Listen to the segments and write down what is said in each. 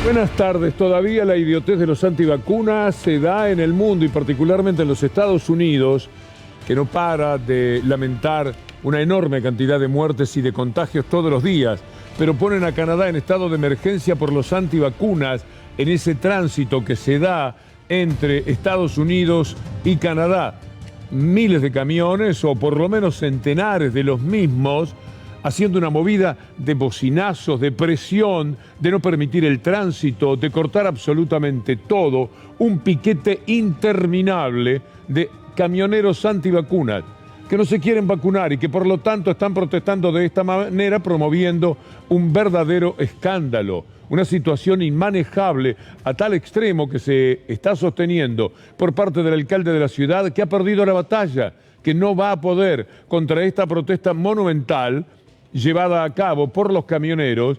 Buenas tardes. Todavía la idiotez de los antivacunas se da en el mundo y particularmente en los Estados Unidos, que no para de lamentar una enorme cantidad de muertes y de contagios todos los días, pero ponen a Canadá en estado de emergencia por los antivacunas en ese tránsito que se da entre Estados Unidos y Canadá. Miles de camiones, o por lo menos centenares de los mismos, haciendo una movida de bocinazos, de presión, de no permitir el tránsito, de cortar absolutamente todo, un piquete interminable de camioneros antivacunas que no se quieren vacunar y que por lo tanto están protestando de esta manera, promoviendo un verdadero escándalo, una situación inmanejable a tal extremo que se está sosteniendo por parte del alcalde de la ciudad, que ha perdido la batalla, que no va a poder contra esta protesta monumental llevada a cabo por los camioneros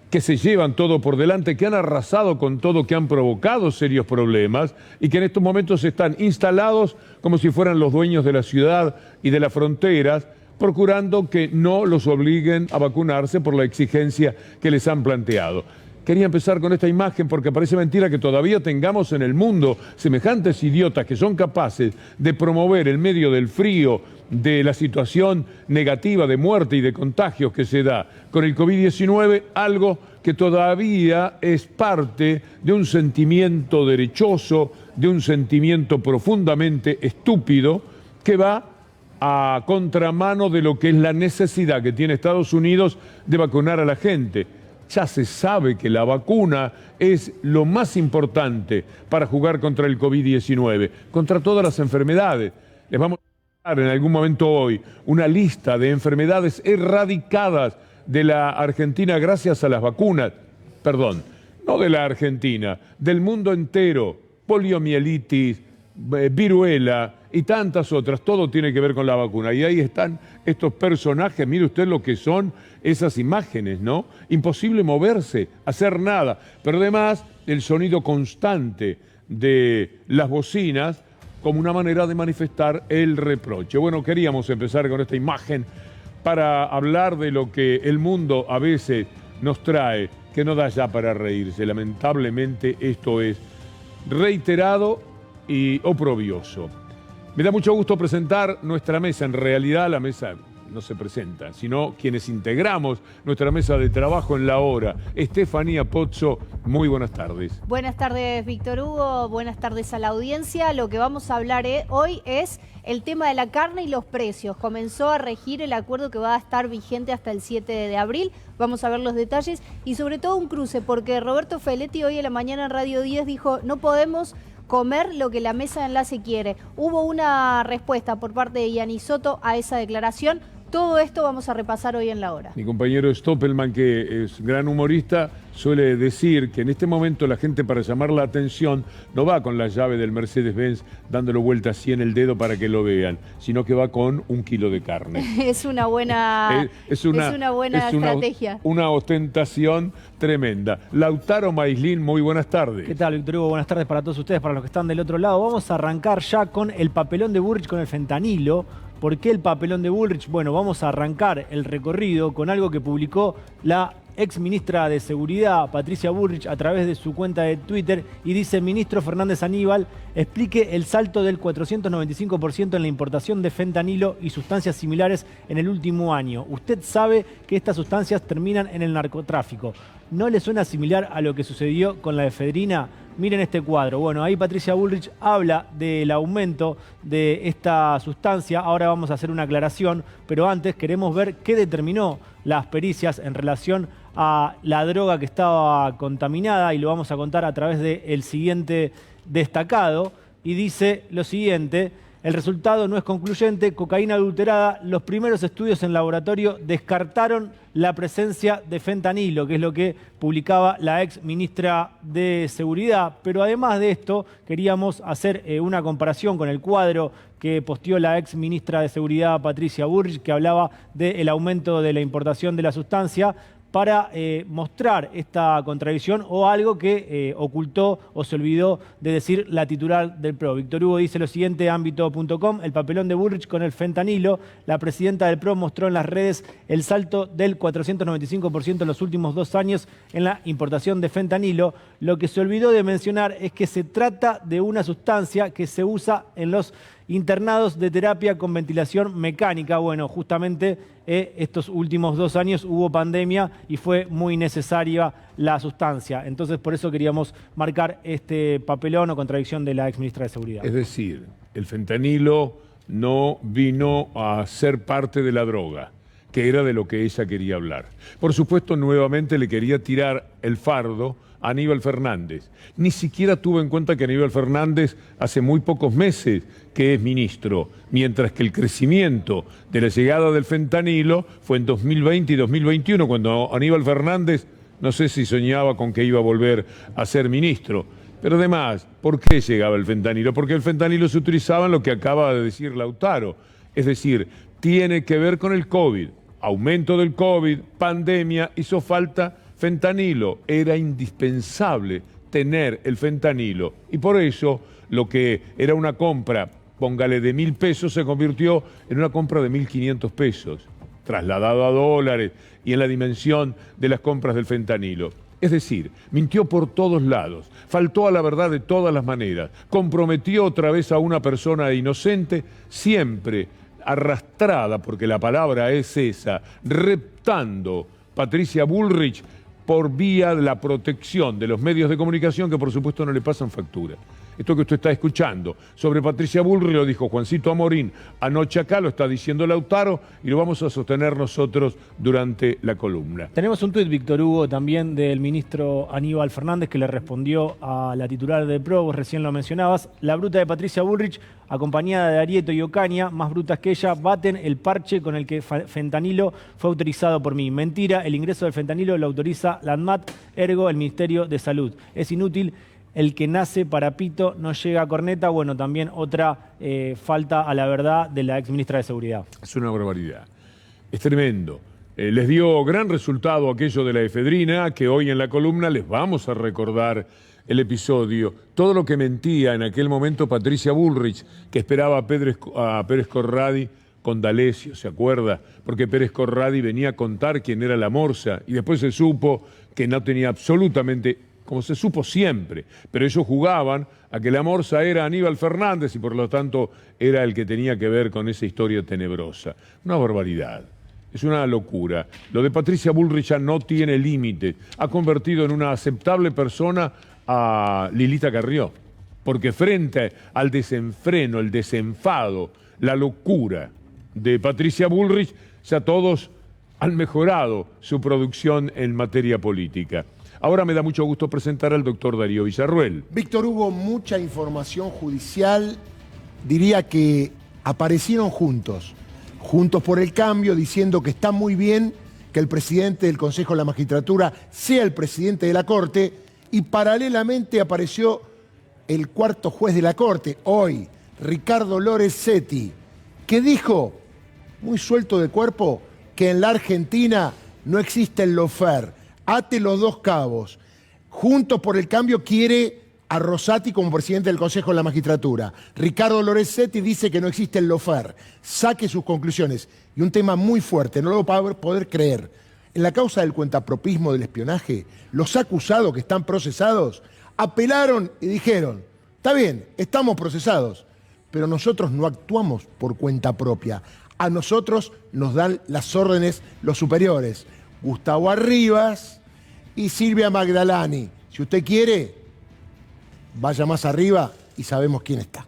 que se llevan todo por delante, que han arrasado con todo, que han provocado serios problemas y que en estos momentos están instalados como si fueran los dueños de la ciudad y de las fronteras, procurando que no los obliguen a vacunarse por la exigencia que les han planteado. Quería empezar con esta imagen porque parece mentira que todavía tengamos en el mundo semejantes idiotas que son capaces de promover en medio del frío, de la situación negativa de muerte y de contagios que se da con el COVID-19, algo que todavía es parte de un sentimiento derechoso, de un sentimiento profundamente estúpido que va a contramano de lo que es la necesidad que tiene Estados Unidos de vacunar a la gente. Ya se sabe que la vacuna es lo más importante para jugar contra el COVID-19, contra todas las enfermedades. Les vamos a dar en algún momento hoy una lista de enfermedades erradicadas de la Argentina gracias a las vacunas. Perdón, no de la Argentina, del mundo entero. Poliomielitis, viruela y tantas otras, todo tiene que ver con la vacuna. Y ahí están estos personajes, mire usted lo que son esas imágenes, ¿no? Imposible moverse, hacer nada, pero además el sonido constante de las bocinas como una manera de manifestar el reproche. Bueno, queríamos empezar con esta imagen para hablar de lo que el mundo a veces nos trae, que no da ya para reírse. Lamentablemente esto es reiterado y oprobioso. Me da mucho gusto presentar nuestra mesa. En realidad la mesa no se presenta, sino quienes integramos nuestra mesa de trabajo en la hora. Estefanía Pozzo, muy buenas tardes. Buenas tardes, Víctor Hugo. Buenas tardes a la audiencia. Lo que vamos a hablar hoy es el tema de la carne y los precios. Comenzó a regir el acuerdo que va a estar vigente hasta el 7 de abril. Vamos a ver los detalles y sobre todo un cruce, porque Roberto Feletti hoy en la mañana en Radio 10 dijo: no podemos comer lo que la mesa de enlace quiere. Hubo una respuesta por parte de Gianni Soto a esa declaración. Todo esto vamos a repasar hoy en la hora. Mi compañero Stoppelman, que es gran humorista, suele decir que en este momento la gente, para llamar la atención, no va con la llave del Mercedes-Benz dándolo vuelta así en el dedo para que lo vean, sino que va con 1 kilo de carne. Es una buena, es una buena estrategia. Una ostentación tremenda. Lautaro Maislin, muy buenas tardes. ¿Qué tal, Víctor Hugo? Buenas tardes para todos ustedes, para los que están del otro lado. Vamos a arrancar ya con el papelón de Bullrich con el fentanilo. ¿Por qué el papelón de Bullrich? Bueno, vamos a arrancar el recorrido con algo que publicó la ex ministra de Seguridad, Patricia Bullrich, a través de su cuenta de Twitter, y dice: ministro Fernández Aníbal, explique el salto del 495% en la importación de fentanilo y sustancias similares en el último año. Usted sabe que estas sustancias terminan en el narcotráfico. ¿No le suena similar a lo que sucedió con la efedrina? Miren este cuadro. Bueno, ahí Patricia Bullrich habla del aumento de esta sustancia. Ahora vamos a hacer una aclaración, pero antes queremos ver qué determinó las pericias en relación a la droga que estaba contaminada, y lo vamos a contar a través del siguiente destacado. Y dice lo siguiente: el resultado no es concluyente, cocaína adulterada. Los primeros estudios en laboratorio descartaron la presencia de fentanilo, que es lo que publicaba la ex ministra de Seguridad. Pero además de esto, queríamos hacer una comparación con el cuadro que posteó la ex ministra de Seguridad, Patricia Bullrich, que hablaba del aumento de la importación de la sustancia. para mostrar esta contradicción o algo que ocultó o se olvidó de decir la titular del PRO. Víctor Hugo dice lo siguiente, ámbito.com, el papelón de Bullrich con el fentanilo. La presidenta del PRO mostró en las redes el salto del 495% en los últimos 2 años en la importación de fentanilo. Lo que se olvidó de mencionar es que se trata de una sustancia que se usa en los internados de terapia con ventilación mecánica. Bueno, justamente estos últimos 2 años hubo pandemia y fue muy necesaria la sustancia. Entonces, por eso queríamos marcar este papelón o contradicción de la exministra de Seguridad. Es decir, el fentanilo no vino a ser parte de la droga, que era de lo que ella quería hablar. Por supuesto, nuevamente le quería tirar el fardo a Aníbal Fernández. Ni siquiera tuvo en cuenta que Aníbal Fernández hace muy pocos meses que es ministro, mientras que el crecimiento de la llegada del fentanilo fue en 2020 y 2021, cuando Aníbal Fernández no sé si soñaba con que iba a volver a ser ministro. Pero además, ¿por qué llegaba el fentanilo? Porque el fentanilo se utilizaba en lo que acaba de decir Lautaro. Es decir, tiene que ver con el COVID. Aumento del COVID, pandemia, hizo falta fentanilo. Era indispensable tener el fentanilo. Y por eso, lo que era una compra, póngale de 1.000 pesos, se convirtió en una compra de 1.500 pesos, trasladado a dólares y en la dimensión de las compras del fentanilo. Es decir, mintió por todos lados, faltó a la verdad de todas las maneras, comprometió otra vez a una persona inocente, siempre arrastrada, porque la palabra es esa, reptando Patricia Bullrich por vía de la protección de los medios de comunicación que por supuesto no le pasan factura. Esto que usted está escuchando sobre Patricia Bullrich lo dijo Juancito Amorín anoche acá, lo está diciendo Lautaro y lo vamos a sostener nosotros durante la columna. Tenemos un tuit, Víctor Hugo, también del ministro Aníbal Fernández que le respondió a la titular del PRO, vos recién lo mencionabas. La bruta de Patricia Bullrich, acompañada de Arieto y Ocaña, más brutas que ella, baten el parche con el que fentanilo fue autorizado por mí. Mentira, el ingreso del fentanilo lo autoriza la ANMAT, ergo el Ministerio de Salud. Es inútil. El que nace para pito no llega a corneta. Bueno, también otra falta a la verdad de la exministra de Seguridad. Es una barbaridad. Es tremendo. Les dio gran resultado aquello de la efedrina, que hoy en la columna les vamos a recordar el episodio. Todo lo que mentía en aquel momento Patricia Bullrich, que esperaba a Pérez Corradi con D'Alessio, ¿se acuerda? Porque Pérez Corradi venía a contar quién era la morsa y después se supo que no tenía absolutamente, como se supo siempre, pero ellos jugaban a que la morsa era Aníbal Fernández y por lo tanto era el que tenía que ver con esa historia tenebrosa. Una barbaridad, es una locura. Lo de Patricia Bullrich ya no tiene límite. Ha convertido en una aceptable persona a Lilita Carrió, porque frente al desenfreno, el desenfado, la locura de Patricia Bullrich, ya todos han mejorado su producción en materia política. Ahora me da mucho gusto presentar al doctor Darío Villarruel. Víctor, hubo mucha información judicial, diría que aparecieron juntos por el cambio, diciendo que está muy bien que el presidente del Consejo de la Magistratura sea el presidente de la Corte, y paralelamente apareció el cuarto juez de la Corte, hoy, Ricardo Lorenzetti, que dijo, muy suelto de cuerpo, que en la Argentina no existe el lawfare. Ate los dos cabos. Juntos por el Cambio quiere a Rosati como presidente del Consejo de la Magistratura. Ricardo Lorenzetti dice que no existe el lawfare. Saque sus conclusiones. Y un tema muy fuerte, no lo va a poder creer. En la causa del cuentapropismo del espionaje, los acusados que están procesados apelaron y dijeron, está bien, estamos procesados, pero nosotros no actuamos por cuenta propia. A nosotros nos dan las órdenes los superiores. Gustavo Arribas y Silvia Magdalani. Si usted quiere, vaya más arriba y sabemos quién está.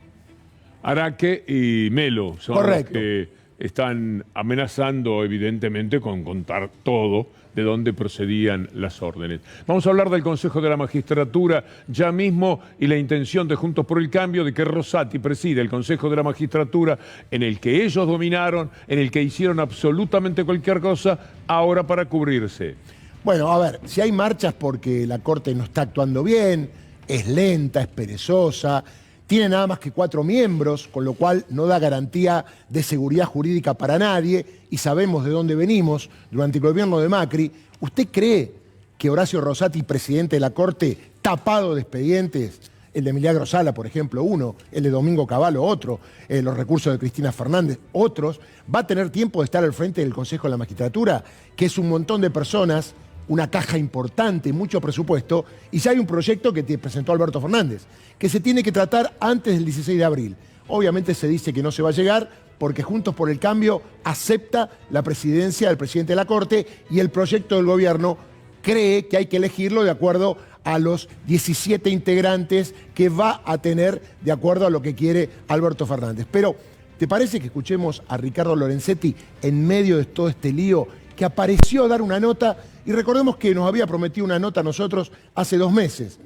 Araque y Melo son correcto, los que están amenazando evidentemente con contar todo de dónde procedían las órdenes. Vamos a hablar del Consejo de la Magistratura ya mismo y la intención de Juntos por el Cambio de que Rosati presida el Consejo de la Magistratura en el que ellos dominaron, en el que hicieron absolutamente cualquier cosa, ahora para cubrirse. Bueno, a ver, si hay marchas porque la Corte no está actuando bien, es lenta, es perezosa, tiene nada más que 4 miembros, con lo cual no da garantía de seguridad jurídica para nadie, y sabemos de dónde venimos. Durante el gobierno de Macri ¿Usted cree que Horacio Rosati, presidente de la Corte, tapado de expedientes, el de Milagro Sala, por ejemplo, uno, el de Domingo Cavallo, otro, los recursos de Cristina Fernández, otros, va a tener tiempo de estar al frente del Consejo de la Magistratura, que es un montón de personas, una caja importante, mucho presupuesto, y ya hay un proyecto que te presentó Alberto Fernández, que se tiene que tratar antes del 16 de abril. Obviamente se dice que no se va a llegar porque Juntos por el Cambio acepta la presidencia del presidente de la Corte y el proyecto del gobierno cree que hay que elegirlo de acuerdo a los 17 integrantes que va a tener de acuerdo a lo que quiere Alberto Fernández. Pero, ¿te parece que escuchemos a Ricardo Lorenzetti en medio de todo este lío, que apareció a dar una nota? Y recordemos que nos había prometido una nota a nosotros hace 2 meses.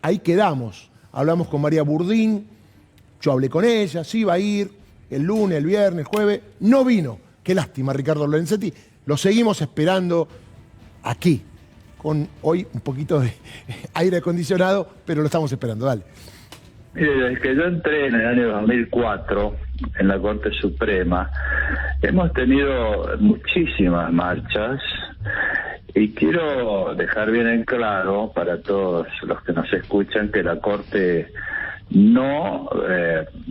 Ahí quedamos. Hablamos con María Burdín, yo hablé con ella, sí iba a ir el lunes, el viernes, el jueves. No vino. Qué lástima, Ricardo Lorenzetti. Lo seguimos esperando aquí, con hoy un poquito de aire acondicionado, pero lo estamos esperando. Dale. Mire, desde que yo entré en el año 2004 en la Corte Suprema, hemos tenido muchísimas marchas y quiero dejar bien en claro para todos los que nos escuchan que la Corte no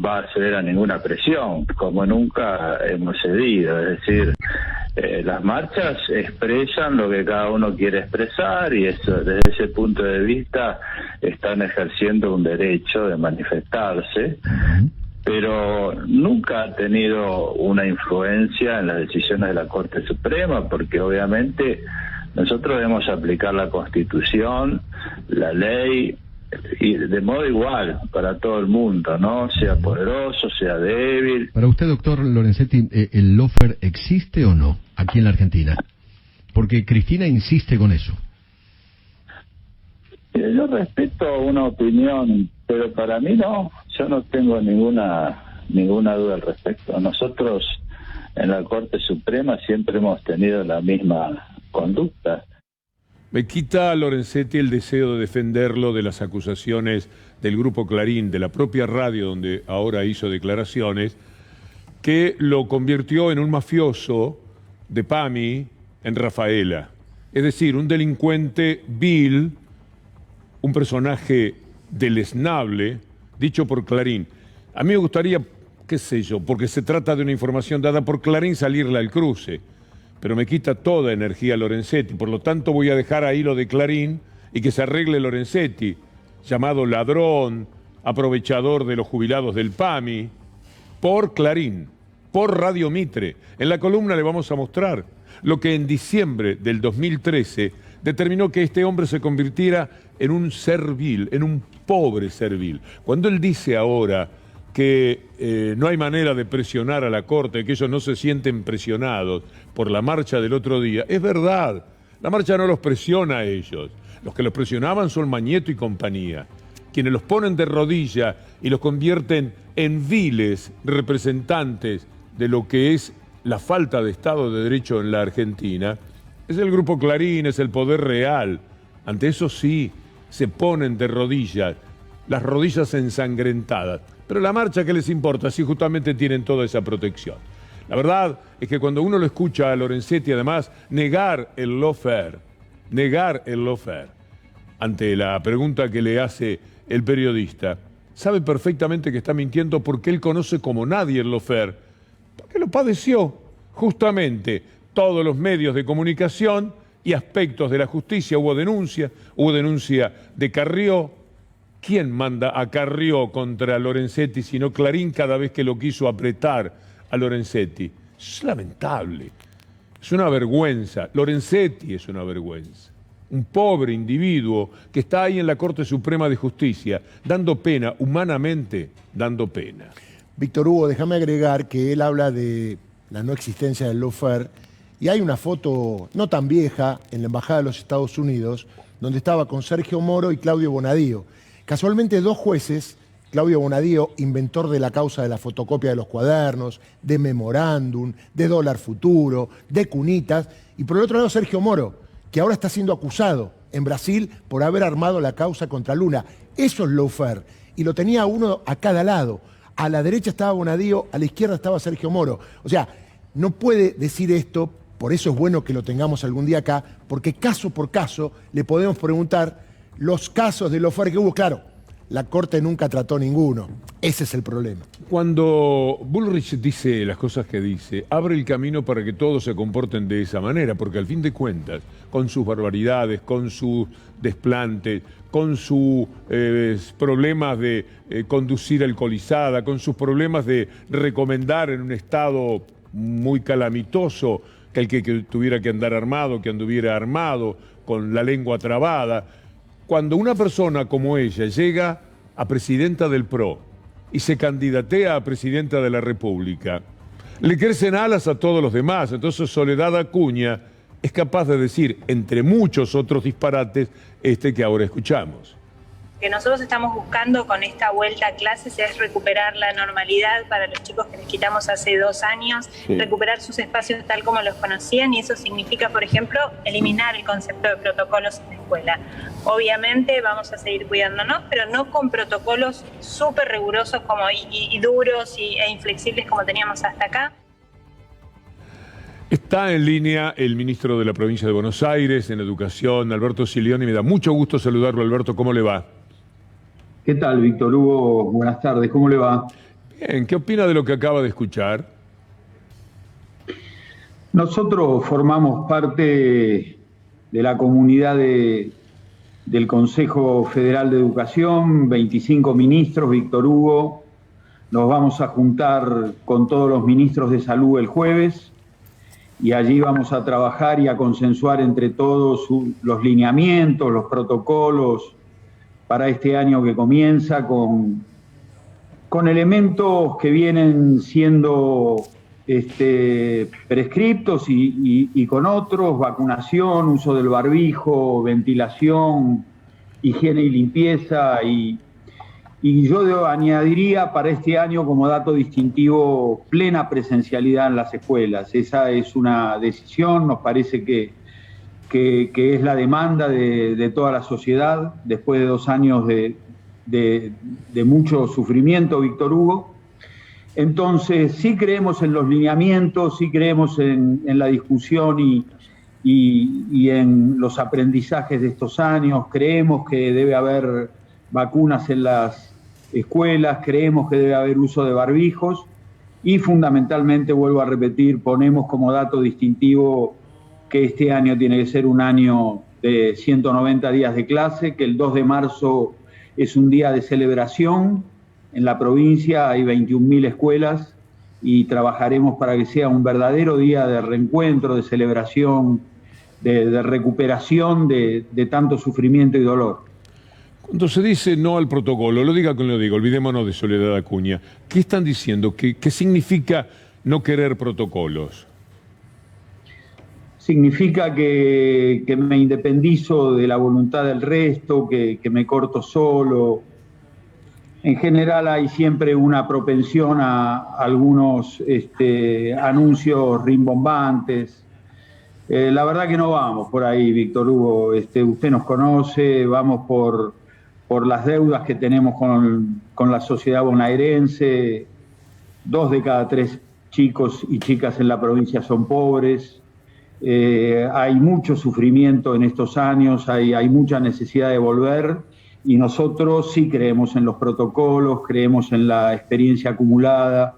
va a ceder a ninguna presión, como nunca hemos cedido. Es decir, las marchas expresan lo que cada uno quiere expresar y eso, desde ese punto de vista están ejerciendo un derecho de manifestarse, pero nunca ha tenido una influencia en las decisiones de la Corte Suprema, porque obviamente nosotros debemos aplicar la Constitución, la ley, y de modo igual para todo el mundo, ¿no? Sea poderoso, sea débil. Para usted, doctor Lorenzetti, ¿el lawfare existe o no aquí en la Argentina? Porque Cristina insiste con eso. Yo respeto una opinión, pero para mí no. Yo no tengo ninguna duda al respecto. Nosotros en la Corte Suprema siempre hemos tenido la misma conducta. Me quita a Lorenzetti el deseo de defenderlo de las acusaciones del Grupo Clarín, de la propia radio donde ahora hizo declaraciones, que lo convirtió en un mafioso de PAMI en Rafaela. Es decir, un delincuente vil, un personaje deleznable, dicho por Clarín. A mí me gustaría, qué sé yo, porque se trata de una información dada por Clarín, salirle al cruce. Pero me quita toda energía Lorenzetti, por lo tanto voy a dejar ahí lo de Clarín y que se arregle Lorenzetti, llamado ladrón, aprovechador de los jubilados del PAMI, por Clarín, por Radio Mitre. En la columna le vamos a mostrar lo que en diciembre del 2013 determinó que este hombre se convirtiera en un servil, en un pobre servil. Cuando él dice ahora que no hay manera de presionar a la Corte, que ellos no se sienten presionados por la marcha del otro día, es verdad, la marcha no los presiona a ellos. Los que los presionaban son Mañeto y compañía, quienes los ponen de rodilla y los convierten en viles representantes de lo que es la falta de Estado de Derecho en la Argentina. Es el Grupo Clarín, es el poder real. Ante eso sí, se ponen de rodillas, las rodillas ensangrentadas. Pero la marcha, ¿qué les importa? Si justamente tienen toda esa protección. La verdad es que cuando uno lo escucha a Lorenzetti, además, negar el lawfare, ante la pregunta que le hace el periodista, sabe perfectamente que está mintiendo porque él conoce como nadie el lawfare, porque lo padeció justamente todos los medios de comunicación y aspectos de la justicia. Hubo denuncia de Carrió. ¿Quién manda a Carrió contra Lorenzetti sino Clarín cada vez que lo quiso apretar a Lorenzetti? Es lamentable, es una vergüenza. Lorenzetti es una vergüenza. Un pobre individuo que está ahí en la Corte Suprema de Justicia, dando pena, humanamente dando pena. Víctor Hugo, déjame agregar que él habla de la no existencia del lawfare y hay una foto no tan vieja en la Embajada de los Estados Unidos donde estaba con Sergio Moro y Claudio Bonadío. Casualmente 2 jueces, Claudio Bonadío, inventor de la causa de la fotocopia de los cuadernos, de memorándum, de dólar futuro, de cunitas, y por el otro lado Sergio Moro, que ahora está siendo acusado en Brasil por haber armado la causa contra Lula. Eso es lawfare, y lo tenía uno a cada lado. A la derecha estaba Bonadío, a la izquierda estaba Sergio Moro. O sea, no puede decir esto por eso es bueno que lo tengamos algún día acá, porque caso por caso le podemos preguntar los casos de lawfare que hubo. Claro, la Corte nunca trató ninguno. Ese es el problema. Cuando Bullrich dice las cosas que dice, abre el camino para que todos se comporten de esa manera, porque al fin de cuentas, con sus barbaridades, con sus desplantes, con sus problemas de conducir alcoholizada, con sus problemas de recomendar en un estado muy calamitoso que el que tuviera que andar armado, que anduviera armado, con la lengua trabada. Cuando una persona como ella llega a presidenta del PRO y se candidatea a presidenta de la República, le crecen alas a todos los demás. Entonces Soledad Acuña es capaz de decir, entre muchos otros disparates, este que ahora escuchamos. Que nosotros estamos buscando con esta vuelta a clases es recuperar la normalidad para los chicos que les quitamos hace 2 años, recuperar sus espacios tal como los conocían, y eso significa, por ejemplo, eliminar el concepto de protocolos en la escuela. Obviamente vamos a seguir cuidándonos, pero no con protocolos súper rigurosos y duros e inflexibles como teníamos hasta acá. Está en línea el ministro de la provincia de Buenos Aires en Educación, Alberto Silioni. Me da mucho gusto saludarlo. Alberto, ¿cómo le va? ¿Qué tal, Víctor Hugo? Buenas tardes, ¿cómo le va? Bien, ¿qué opina de lo que acaba de escuchar? Nosotros formamos parte de la comunidad del Consejo Federal de Educación, 25 ministros, Víctor Hugo. Nos vamos a juntar con todos los ministros de salud el jueves y allí vamos a trabajar y a consensuar entre todos los lineamientos, los protocolos para este año que comienza, con elementos que vienen siendo prescriptos y con otros: vacunación, uso del barbijo, ventilación, higiene y limpieza, y yo añadiría para este año como dato distintivo plena presencialidad en las escuelas. Esa es una decisión, nos parece que es la demanda de toda la sociedad después de 2 años de mucho sufrimiento, Víctor Hugo. Entonces sí creemos en los lineamientos, sí creemos en la discusión y en los aprendizajes de estos años. Creemos que debe haber vacunas en las escuelas, creemos que debe haber uso de barbijos y fundamentalmente, vuelvo a repetir, ponemos como dato distintivo que este año tiene que ser un año de 190 días de clase, que el 2 de marzo es un día de celebración. En la provincia hay 21.000 escuelas y trabajaremos para que sea un verdadero día de reencuentro, de celebración, de recuperación de tanto sufrimiento y dolor. Cuando se dice no al protocolo, lo diga con lo digo, olvidémonos de Soledad Acuña. ¿Qué están diciendo? ¿Qué significa no querer protocolos? Significa que me independizo de la voluntad del resto, que me corto solo. En general hay siempre una propensión a algunos anuncios rimbombantes. La verdad que no vamos por ahí, Víctor Hugo. Usted nos conoce, vamos por las deudas que tenemos con la sociedad bonaerense. 2 de cada 3 chicos y chicas en la provincia son pobres. Hay mucho sufrimiento en estos años, hay mucha necesidad de volver, y nosotros sí creemos en los protocolos, creemos en la experiencia acumulada,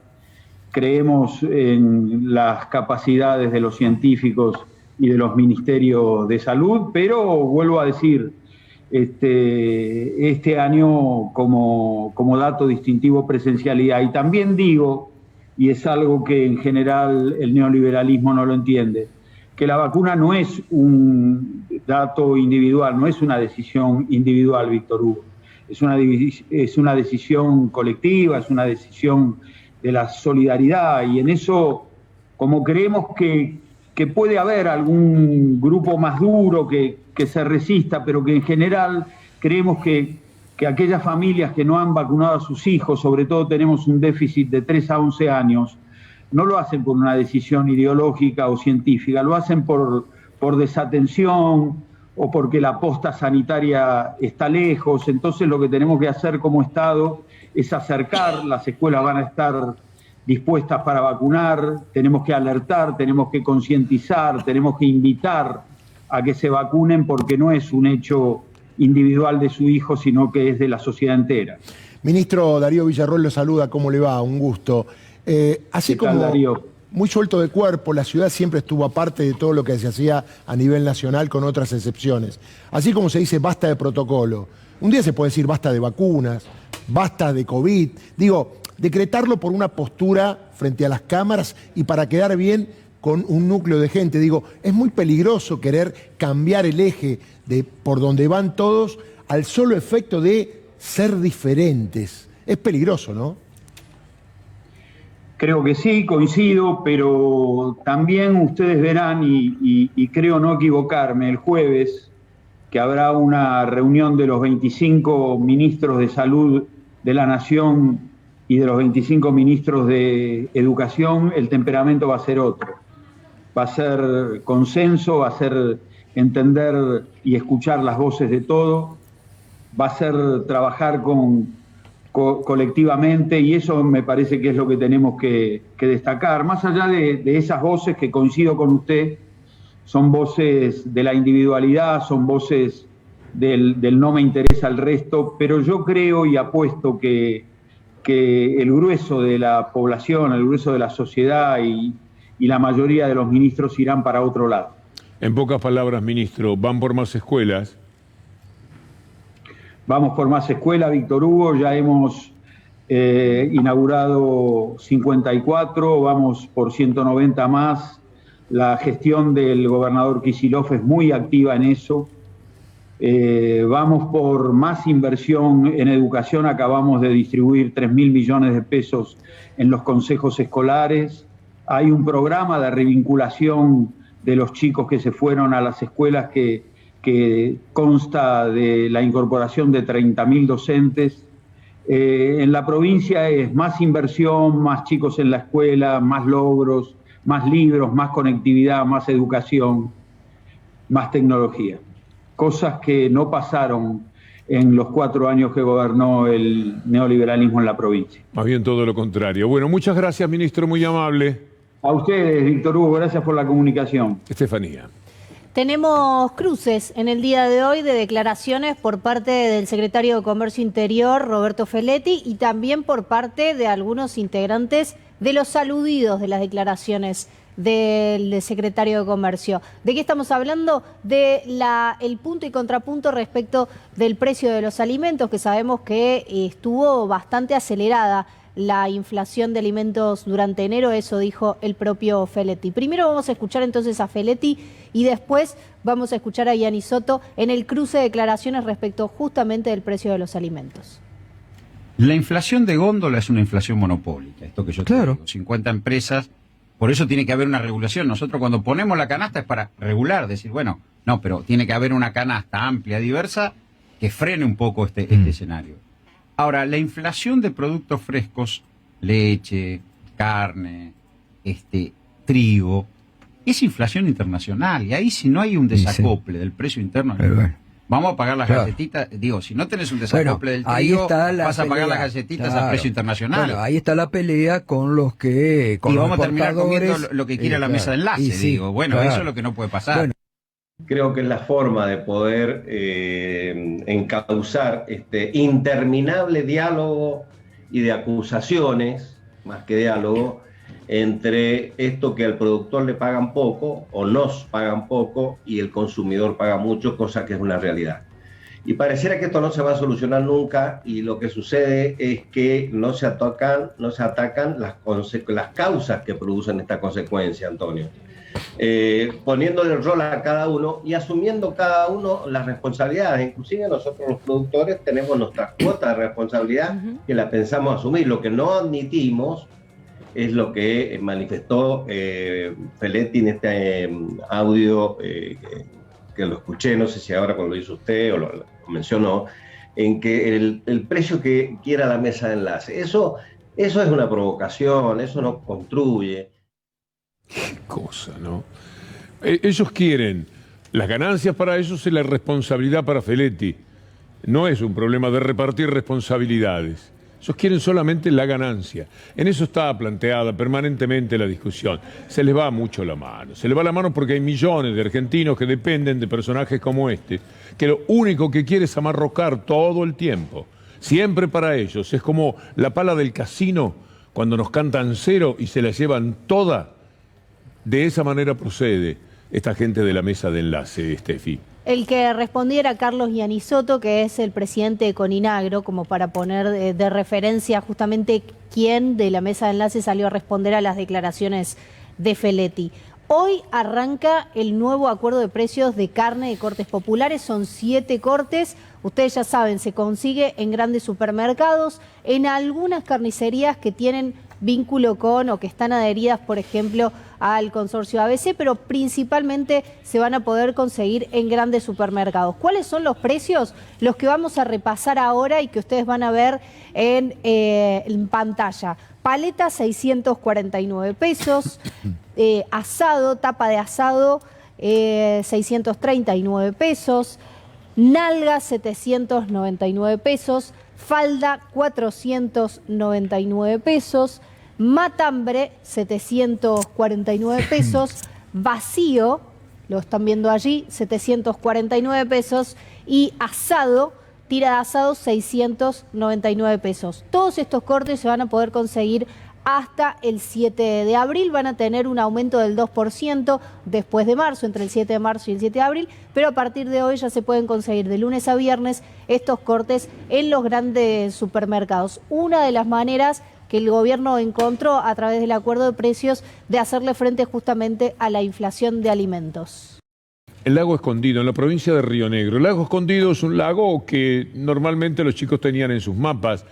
creemos en las capacidades de los científicos y de los ministerios de salud, pero vuelvo a decir, este año como dato distintivo presencialidad. Y también digo, y es algo que en general el neoliberalismo no lo entiende, que la vacuna no es un dato individual, no es una decisión individual, Víctor Hugo. Es una decisión colectiva, es una decisión de la solidaridad, y en eso, como creemos que puede haber algún grupo más duro que se resista, pero que en general creemos que aquellas familias que no han vacunado a sus hijos, sobre todo tenemos un déficit de 3 a 11 años, no lo hacen por una decisión ideológica o científica, lo hacen por desatención o porque la posta sanitaria está lejos. Entonces lo que tenemos que hacer como Estado es acercar, las escuelas van a estar dispuestas para vacunar, tenemos que alertar, tenemos que concientizar, tenemos que invitar a que se vacunen porque no es un hecho individual de su hijo, sino que es de la sociedad entera. Ministro Darío Villarroel lo saluda, ¿cómo le va? Un gusto. Así como Darío? Muy suelto de cuerpo, la ciudad siempre estuvo aparte de todo lo que se hacía a nivel nacional, con otras excepciones. Así como se dice basta de protocolo, un día se puede decir basta de vacunas, basta de COVID. Digo, decretarlo por una postura frente a las cámaras y para quedar bien con un núcleo de gente. Digo, es muy peligroso querer cambiar el eje de por donde van todos al solo efecto de ser diferentes. Es peligroso, ¿no? Creo que sí, coincido, pero también ustedes verán, y creo no equivocarme, el jueves, que habrá una reunión de los 25 ministros de salud de la Nación y de los 25 ministros de Educación, el temperamento va a ser otro. Va a ser consenso, va a ser entender y escuchar las voces de todos, va a ser trabajar colectivamente, y eso me parece que es lo que tenemos que destacar. Más allá de esas voces que coincido con usted, son voces de la individualidad, son voces del no me interesa el resto, pero yo creo y apuesto que el grueso de la población, el grueso de la sociedad y la mayoría de los ministros irán para otro lado. En pocas palabras, ministro, ¿van por más escuelas? Vamos por más escuelas, Víctor Hugo, ya hemos inaugurado 54, vamos por 190 más. La gestión del gobernador Kicillof es muy activa en eso. Vamos por más inversión en educación, acabamos de distribuir 3.000 millones de pesos en los consejos escolares. Hay un programa de revinculación de los chicos que se fueron a las escuelas que consta de la incorporación de 30.000 docentes. En la provincia es más inversión, más chicos en la escuela, más logros, más libros, más conectividad, más educación, más tecnología. Cosas que no pasaron en los 4 años que gobernó el neoliberalismo en la provincia. Más bien todo lo contrario. Bueno, muchas gracias, ministro, muy amable. A ustedes, Víctor Hugo, gracias por la comunicación. Estefanía. Tenemos cruces en el día de hoy de declaraciones por parte del secretario de Comercio Interior, Roberto Feletti, y también por parte de algunos integrantes de los aludidos de las declaraciones del secretario de Comercio. ¿De qué estamos hablando? De el punto y contrapunto respecto del precio de los alimentos, que sabemos que estuvo bastante acelerada la inflación de alimentos durante enero, eso dijo el propio Feletti. Primero vamos a escuchar entonces a Feletti y después vamos a escuchar a Gianni Soto en el cruce de declaraciones respecto justamente del precio de los alimentos. La inflación de góndola es una inflación monopólica, esto que yo te digo, 50 empresas, por eso tiene que haber una regulación. Nosotros cuando ponemos la canasta es para regular, decir, bueno, no, pero tiene que haber una canasta amplia, diversa, que frene un poco este escenario. Ahora, la inflación de productos frescos, leche, carne, trigo, es inflación internacional, y ahí si no hay un desacople del precio interno, vamos a pagar las galletitas. Digo, si no tenés un desacople del trigo, vas a pagar las galletitas a precio internacional. Bueno, ahí está la pelea con los que... y vamos a terminar comiendo lo que quiere la mesa de enlace, digo. Bueno, eso es lo que no puede pasar. Bueno. Creo que es la forma de poder encauzar este interminable diálogo y de acusaciones, más que diálogo, entre esto que al productor le pagan poco o nos pagan poco y el consumidor paga mucho, cosa que es una realidad. Y pareciera que esto no se va a solucionar nunca, y lo que sucede es que no se atacan las causas que producen esta consecuencia, Antonio. Poniéndole el rol a cada uno y asumiendo cada uno las responsabilidades. Inclusive nosotros los productores tenemos nuestras cuotas de responsabilidad que la pensamos asumir. Lo que no admitimos es lo que manifestó Feletti en este audio que lo escuché, no sé si ahora cuando lo hizo usted o lo mencionó, en que el precio que quiera la mesa de enlace, eso es una provocación, eso no construye. Qué cosa, ¿no? Ellos quieren las ganancias para ellos y la responsabilidad para Feletti. No es un problema de repartir responsabilidades. Ellos quieren solamente la ganancia. En eso está planteada permanentemente la discusión. Se les va mucho la mano. Se les va la mano porque hay millones de argentinos que dependen de personajes como este, que lo único que quiere es amarrocar todo el tiempo. Siempre para ellos. Es como la pala del casino cuando nos cantan cero y se la llevan toda. De esa manera procede esta gente de la mesa de enlace, Steffi. El que respondiera Carlos Iannisotto, que es el presidente de Coninagro, como para poner de referencia justamente quién de la mesa de enlace salió a responder a las declaraciones de Feletti. Hoy arranca el nuevo acuerdo de precios de carne de cortes populares, son 7 cortes, ustedes ya saben, se consigue en grandes supermercados, en algunas carnicerías que tienen vínculo con o que están adheridas, por ejemplo, al consorcio ABC, pero principalmente se van a poder conseguir en grandes supermercados. ¿Cuáles son los precios? Los que vamos a repasar ahora y que ustedes van a ver en pantalla. Paleta, 649 pesos. Asado, tapa de asado, 639 pesos. Nalga, 799 pesos. Falda, 499 pesos. Matambre, 749 pesos. Vacío, lo están viendo allí, 749 pesos. Y asado, tira de asado, 699 pesos. Todos estos cortes se van a poder conseguir hasta el 7 de abril. Van a tener un aumento del 2% después de marzo, entre el 7 de marzo y el 7 de abril, pero a partir de hoy ya se pueden conseguir de lunes a viernes estos cortes en los grandes supermercados. Una de las maneras que el gobierno encontró a través del acuerdo de precios de hacerle frente justamente a la inflación de alimentos. El lago Escondido, en la provincia de Río Negro. El lago Escondido es un lago que normalmente los chicos tenían en sus mapas,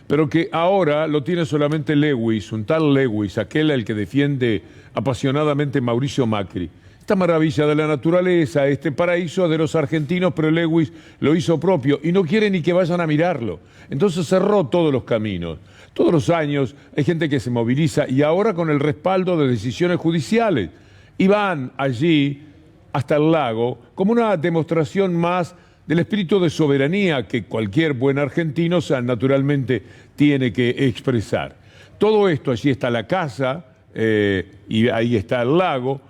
pero que ahora lo tiene solamente Lewis, un tal Lewis, aquel al que defiende apasionadamente Mauricio Macri. Esta maravilla de la naturaleza, este paraíso de los argentinos, pero Lewis lo hizo propio y no quiere ni que vayan a mirarlo. Entonces cerró todos los caminos. Todos los años hay gente que se moviliza y ahora con el respaldo de decisiones judiciales. Y van allí hasta el lago como una demostración más del espíritu de soberanía que cualquier buen argentino naturalmente tiene que expresar. Todo esto, allí está la casa y ahí está el lago,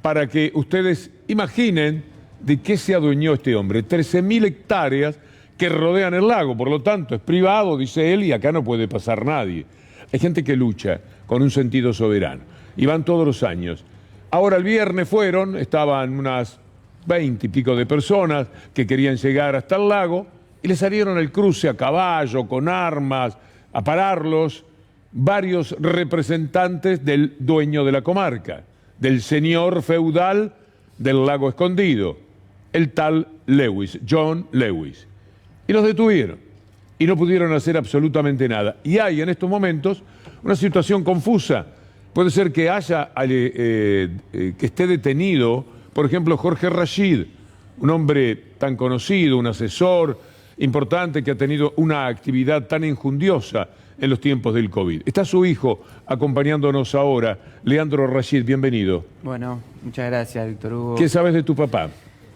para que ustedes imaginen de qué se adueñó este hombre. 13.000 hectáreas que rodean el lago, por lo tanto es privado, dice él, y acá no puede pasar nadie. Hay gente que lucha con un sentido soberano y van todos los años. Ahora el viernes estaban unas 20 y pico de personas que querían llegar hasta el lago y les salieron el cruce a caballo, con armas, a pararlos varios representantes del dueño de la comarca, del señor feudal del lago Escondido, el tal Lewis, John Lewis. Y los detuvieron y no pudieron hacer absolutamente nada. Y hay en estos momentos una situación confusa. Puede ser que haya que esté detenido, por ejemplo, Jorge Rashid, un hombre tan conocido, un asesor importante que ha tenido una actividad tan enjundiosa en los tiempos del COVID. Está su hijo acompañándonos ahora, Leandro Rashid, bienvenido. Bueno, muchas gracias, Víctor Hugo. ¿Qué sabes de tu papá?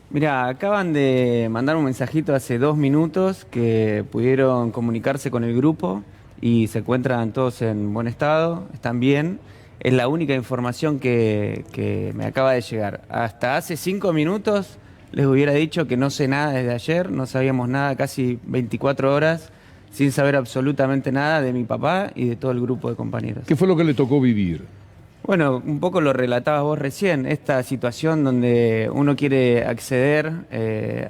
Mira, acaban de mandar un mensajito hace 2 minutos que pudieron comunicarse con el grupo y se encuentran todos en buen estado, están bien. Es la única información que me acaba de llegar. Hasta hace 5 minutos les hubiera dicho que no sé nada desde ayer, no sabíamos nada, casi 24 horas, sin saber absolutamente nada de mi papá y de todo el grupo de compañeros. ¿Qué fue lo que le tocó vivir? Bueno, un poco lo relatabas vos recién, esta situación donde uno quiere acceder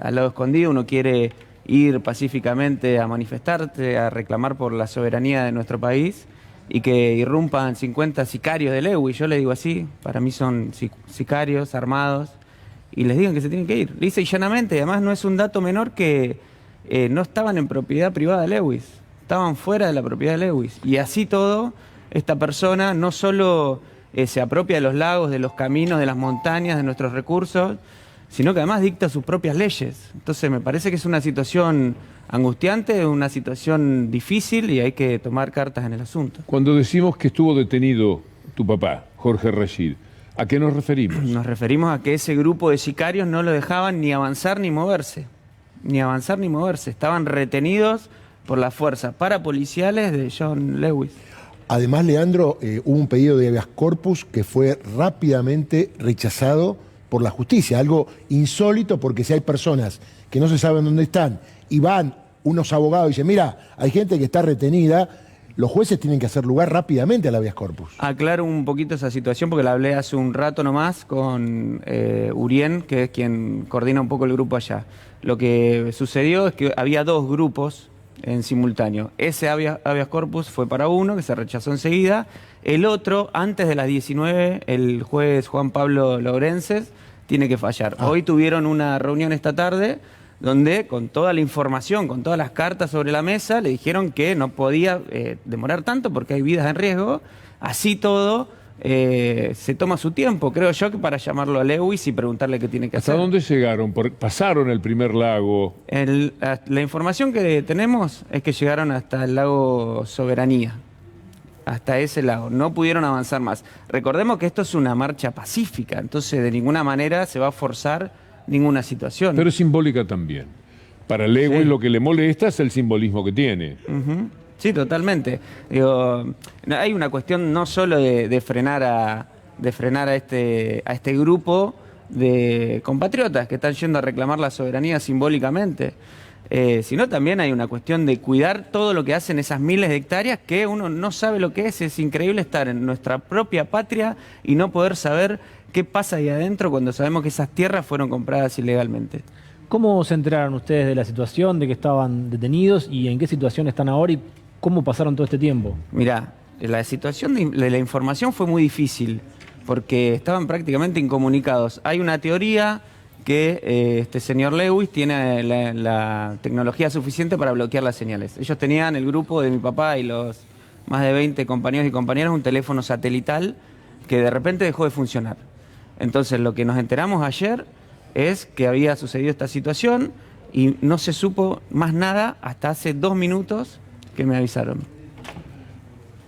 al lago Escondido, uno quiere ir pacíficamente a manifestarte, a reclamar por la soberanía de nuestro país y que irrumpan 50 sicarios de Lewis, yo le digo así, para mí son sicarios armados, y les digan que se tienen que ir, lisa y llanamente. Además no es un dato menor que no estaban en propiedad privada de Lewis, estaban fuera de la propiedad de Lewis, y así todo, esta persona no solo se apropia de los lagos, de los caminos, de las montañas, de nuestros recursos, sino que además dicta sus propias leyes. Entonces me parece que es una situación angustiante, una situación difícil y hay que tomar cartas en el asunto. Cuando decimos que estuvo detenido tu papá, Jorge Rashid, ¿a qué nos referimos? Nos referimos a que ese grupo de sicarios no lo dejaban ni avanzar ni moverse. Ni avanzar ni moverse. Estaban retenidos por las fuerzas parapoliciales de John Lewis. Además, Leandro, hubo un pedido de habeas corpus que fue rápidamente rechazado por la justicia, algo insólito, porque si hay personas que no se saben dónde están y van unos abogados y dicen, mira, hay gente que está retenida, los jueces tienen que hacer lugar rápidamente al habeas corpus. Aclaro un poquito esa situación porque la hablé hace un rato nomás con Urien, que es quien coordina un poco el grupo allá. Lo que sucedió es que había 2 grupos en simultáneo. Ese habeas corpus fue para uno, que se rechazó enseguida. El otro, antes de las 19, el juez Juan Pablo Lourences tiene que fallar. Hoy tuvieron una reunión esta tarde donde con toda la información, con todas las cartas sobre la mesa, le dijeron que no podía demorar tanto porque hay vidas en riesgo. Así todo, se toma su tiempo, creo yo, que para llamarlo a Lewis y preguntarle qué tiene que hacer. ¿Hasta dónde llegaron? Pasaron el primer lago. La información que tenemos es que llegaron hasta el lago Soberanía. Hasta ese lago. No pudieron avanzar más. Recordemos que esto es una marcha pacífica, entonces de ninguna manera se va a forzar ninguna situación. Pero es simbólica también. Para Lewis lo que le molesta es el simbolismo que tiene. Sí, totalmente. Digo, hay una cuestión no solo de frenar a este grupo de compatriotas que están yendo a reclamar la soberanía simbólicamente, sino también hay una cuestión de cuidar todo lo que hacen esas miles de hectáreas que uno no sabe lo que es. Es increíble estar en nuestra propia patria y no poder saber qué pasa ahí adentro cuando sabemos que esas tierras fueron compradas ilegalmente. ¿Cómo se enteraron ustedes de la situación, de que estaban detenidos y en qué situación están ahora y cómo pasaron todo este tiempo? Mirá, la situación de la información fue muy difícil porque estaban prácticamente incomunicados. Hay una teoría que este señor Lewis tiene la tecnología suficiente para bloquear las señales. Ellos tenían, el grupo de mi papá y los más de 20 compañeros y compañeras, un teléfono satelital que de repente dejó de funcionar. Entonces lo que nos enteramos ayer es que había sucedido esta situación y no se supo más nada hasta hace 2 minutos que me avisaron.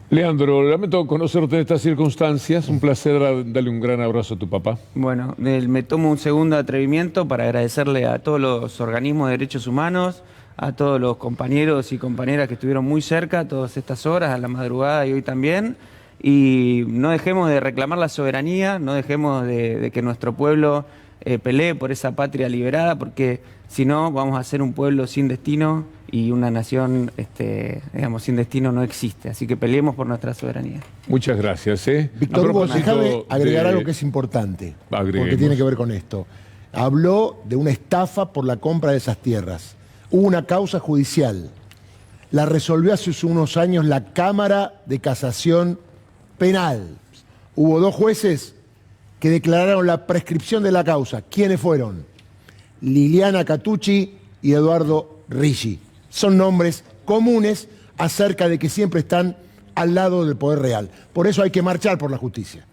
Leandro, lamento conocerte en estas circunstancias. Un placer darle un gran abrazo a tu papá. Bueno, me tomo un segundo atrevimiento para agradecerle a todos los organismos de derechos humanos, a todos los compañeros y compañeras que estuvieron muy cerca todas estas horas, a la madrugada y hoy también. Y no dejemos de reclamar la soberanía, no dejemos de que nuestro pueblo pelee por esa patria liberada, porque si no vamos a ser un pueblo sin destino y una nación digamos, sin destino no existe. Así que peleemos por nuestra soberanía. Muchas gracias. Víctor Hugo, déjame agregar algo que es importante, porque tiene que ver con esto. Habló de una estafa por la compra de esas tierras. Hubo una causa judicial. La resolvió hace unos años la Cámara de Casación Penal. Hubo 2 jueces que declararon la prescripción de la causa. ¿Quiénes fueron? Liliana Catucci y Eduardo Ricci. Son nombres comunes acerca de que siempre están al lado del poder real. Por eso hay que marchar por la justicia.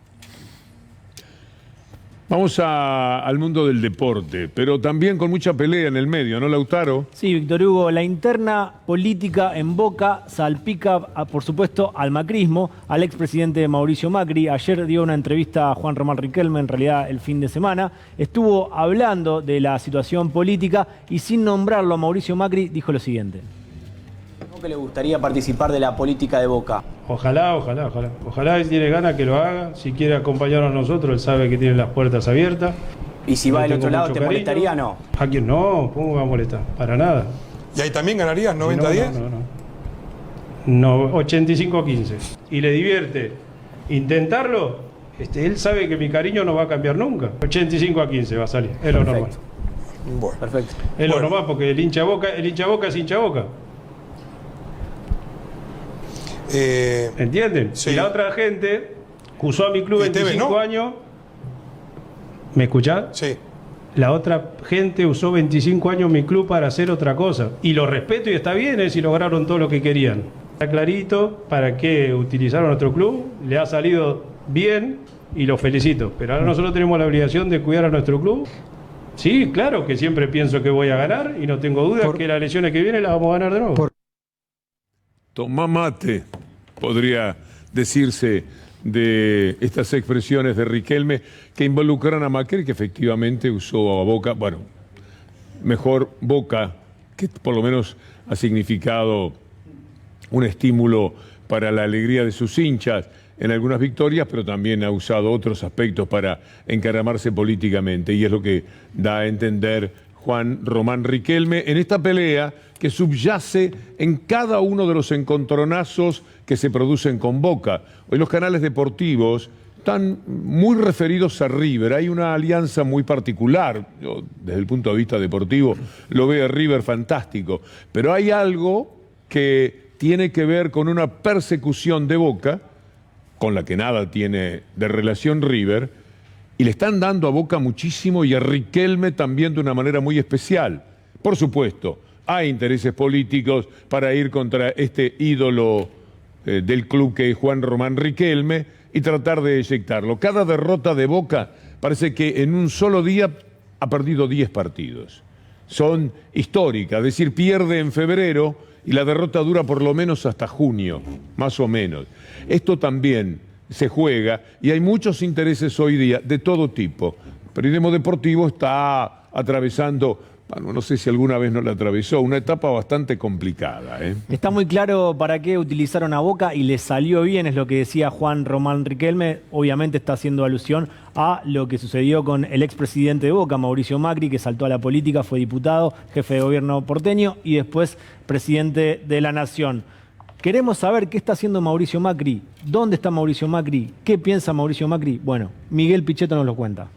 Vamos al mundo del deporte, pero también con mucha pelea en el medio, ¿no, Lautaro? Sí, Víctor Hugo, la interna política en Boca salpica, por supuesto, al macrismo, al expresidente Mauricio Macri. Ayer dio una entrevista a Juan Román Riquelme, en realidad el fin de semana. Estuvo hablando de la situación política y sin nombrarlo a Mauricio Macri dijo lo siguiente. ¿Cómo que le gustaría participar de la política de Boca? Ojalá. Ojalá él tiene ganas que lo haga. Si quiere acompañarnos a nosotros, él sabe que tiene las puertas abiertas. ¿Y si va del otro lado, te molestaría o no? ¿A quién no? ¿Cómo va a molestar? Para nada. ¿Y ahí también ganarías 90-10? No, 85-15. Y le divierte intentarlo. Él sabe que mi cariño no va a cambiar nunca. 85-15 va a salir. Es lo normal. Bueno. Perfecto. Es lo normal porque el hincha Boca es hincha Boca. ¿Entienden? Sí. Y la otra gente que usó a mi club 25 años. ¿Me escuchás? Sí. La otra gente usó 25 años mi club para hacer otra cosa. Y lo respeto y está bien si lograron todo lo que querían. Está clarito para qué utilizaron nuestro club. Le ha salido bien y los felicito. Pero ahora nosotros tenemos la obligación de cuidar a nuestro club. Sí, claro que siempre pienso que voy a ganar y no tengo duda que las elecciones que vienen las vamos a ganar de nuevo. Tomá mate, podría decirse de estas expresiones de Riquelme que involucran a Macri, que efectivamente usó a Boca, bueno, mejor Boca que por lo menos ha significado un estímulo para la alegría de sus hinchas en algunas victorias, pero también ha usado otros aspectos para encaramarse políticamente, y es lo que da a entender Juan Román Riquelme en esta pelea que subyace en cada uno de los encontronazos que se producen con Boca. Hoy los canales deportivos están muy referidos a River, hay una alianza muy particular. Yo, desde el punto de vista deportivo, lo veo a River fantástico, pero hay algo que tiene que ver con una persecución de Boca, con la que nada tiene de relación River, y le están dando a Boca muchísimo y a Riquelme también de una manera muy especial. Por supuesto, hay intereses políticos para ir contra este ídolo del club que es Juan Román Riquelme y tratar de eyectarlo. Cada derrota de Boca parece que en un solo día ha perdido 10 partidos. Son históricas, es decir, pierde en febrero y la derrota dura por lo menos hasta junio, más o menos. Esto también se juega y hay muchos intereses hoy día de todo tipo. El periodismo deportivo está atravesando, bueno, no sé si alguna vez no la atravesó, una etapa bastante complicada. Está muy claro para qué utilizaron a Boca y le salió bien, es lo que decía Juan Román Riquelme. Obviamente está haciendo alusión a lo que sucedió con el expresidente de Boca, Mauricio Macri, que saltó a la política, fue diputado, jefe de gobierno porteño y después presidente de la Nación. Queremos saber qué está haciendo Mauricio Macri, dónde está Mauricio Macri, qué piensa Mauricio Macri. Bueno, Miguel Pichetto nos lo cuenta.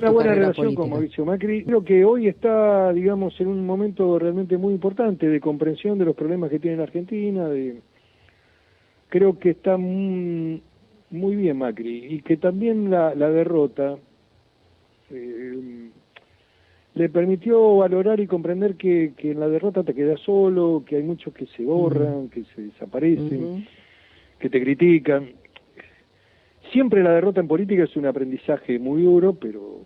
Una buena relación con Mauricio Macri. Creo que hoy está, digamos, en un momento realmente muy importante de comprensión de los problemas que tiene la Argentina. Creo que está muy bien Macri y que también la derrota le permitió valorar y comprender que en la derrota te quedas solo, que hay muchos que se borran, que se desaparecen, que te critican. Siempre la derrota en política es un aprendizaje muy duro, pero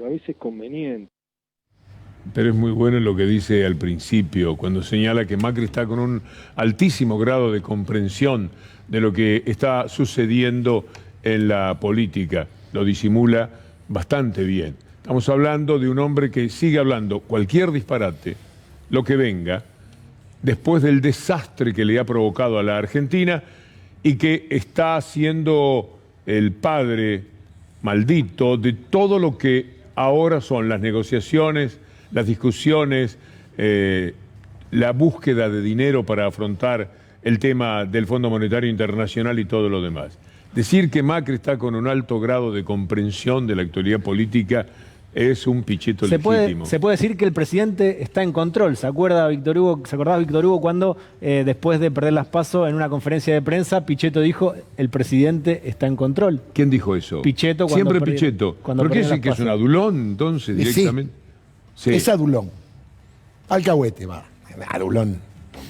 a veces conveniente. Pero es muy bueno lo que dice al principio, cuando señala que Macri está con un altísimo grado de comprensión de lo que está sucediendo en la política. Lo disimula bastante bien. Estamos hablando de un hombre que sigue hablando cualquier disparate, lo que venga, después del desastre que le ha provocado a la Argentina y que está siendo el padre maldito de todo lo que ahora son las negociaciones, las discusiones, la búsqueda de dinero para afrontar el tema del Fondo Monetario Internacional y todo lo demás. Decir que Macri está con un alto grado de comprensión de la actualidad política es un Pichetto legítimo. Se puede decir que el presidente está en control. ¿Se acordaba Víctor Hugo cuando después de perder las PASO en una conferencia de prensa, Pichetto dijo el presidente está en control? ¿Quién dijo eso? Pichetto. Siempre Pichetto. ¿Por qué dicen que es un adulón entonces directamente? Sí, es adulón. Alcahuete va, adulón.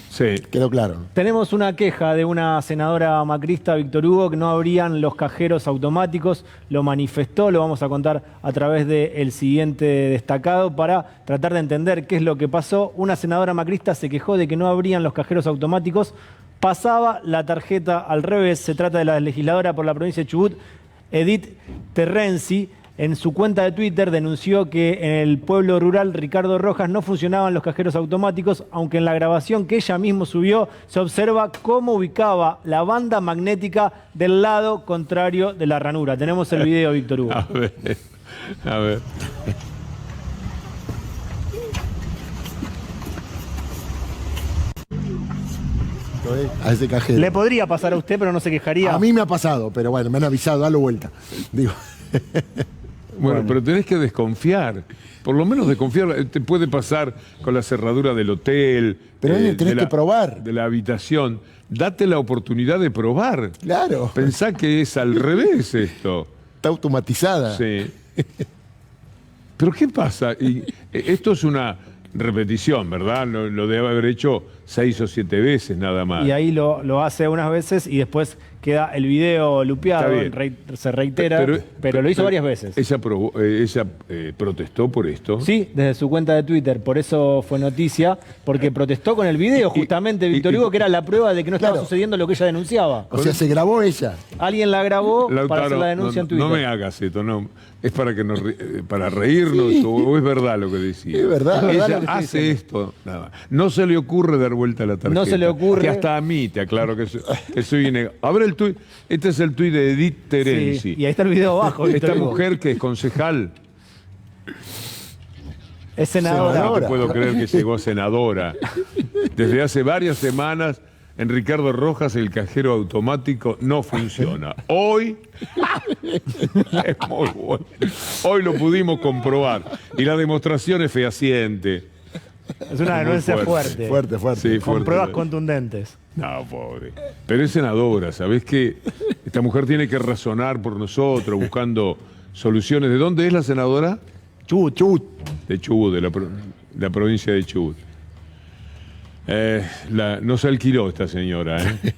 Sí. Quedó claro. Tenemos una queja de una senadora macrista, Víctor Hugo, que no abrían los cajeros automáticos. Lo manifestó, lo vamos a contar a través del siguiente destacado para tratar de entender qué es lo que pasó. Una senadora macrista se quejó de que no abrían los cajeros automáticos. Pasaba la tarjeta al revés. Se trata de la legisladora por la provincia de Chubut, Edith Terrenzi. En su cuenta de Twitter denunció que en el pueblo rural Ricardo Rojas no funcionaban los cajeros automáticos, aunque en la grabación que ella misma subió se observa cómo ubicaba la banda magnética del lado contrario de la ranura. Tenemos el video, Víctor Hugo. A ver. A ese cajero. Le podría pasar a usted, pero no se quejaría. A mí me ha pasado, pero bueno, me han avisado, dalo vuelta. Digo. Bueno, pero tenés que desconfiar. Por lo menos desconfiar. Te puede pasar con la cerradura del hotel. Pero tenés que probar. De la habitación. Date la oportunidad de probar. Claro. Pensá que es al revés esto. Está automatizada. Sí. Pero ¿qué pasa? Y esto es una repetición, ¿verdad? Lo debe haber hecho 6 o 7 veces nada más. Y ahí lo hace unas veces y después queda el video lupeado, se reitera, pero lo hizo varias veces. ¿Ella protestó por esto? Sí, desde su cuenta de Twitter, por eso fue noticia, porque protestó con el video justamente Víctor Hugo, que era la prueba de que no estaba sucediendo lo que ella denunciaba. O sea, se grabó ella. Alguien la grabó para hacer la denuncia en Twitter. No me hagas esto, no. Es para que para reírnos, o es verdad lo que decía. Es verdad. Ella hace esto, nada. No se le ocurre dar vuelta a la tarjeta. No se le ocurre. Que hasta a mí te aclaro que soy a ver el tuit. Este es el tuit de Edith Terenzi. Sí, y ahí está el video abajo. Esta mujer que es concejal. Es senadora. No te puedo creer que llegó senadora. Desde hace varias semanas, en Ricardo Rojas el cajero automático no funciona. Hoy es muy bueno. Hoy lo pudimos comprobar. Y la demostración es fehaciente. Es una denuncia fuerte. Fuerte. Sí, con pruebas contundentes. No, pobre. Pero es senadora, ¿sabés qué? Esta mujer tiene que razonar por nosotros, buscando soluciones. ¿De dónde es la senadora? Chubut. De Chubut, de la provincia de Chubut. No se alquiló esta señora, ¿eh?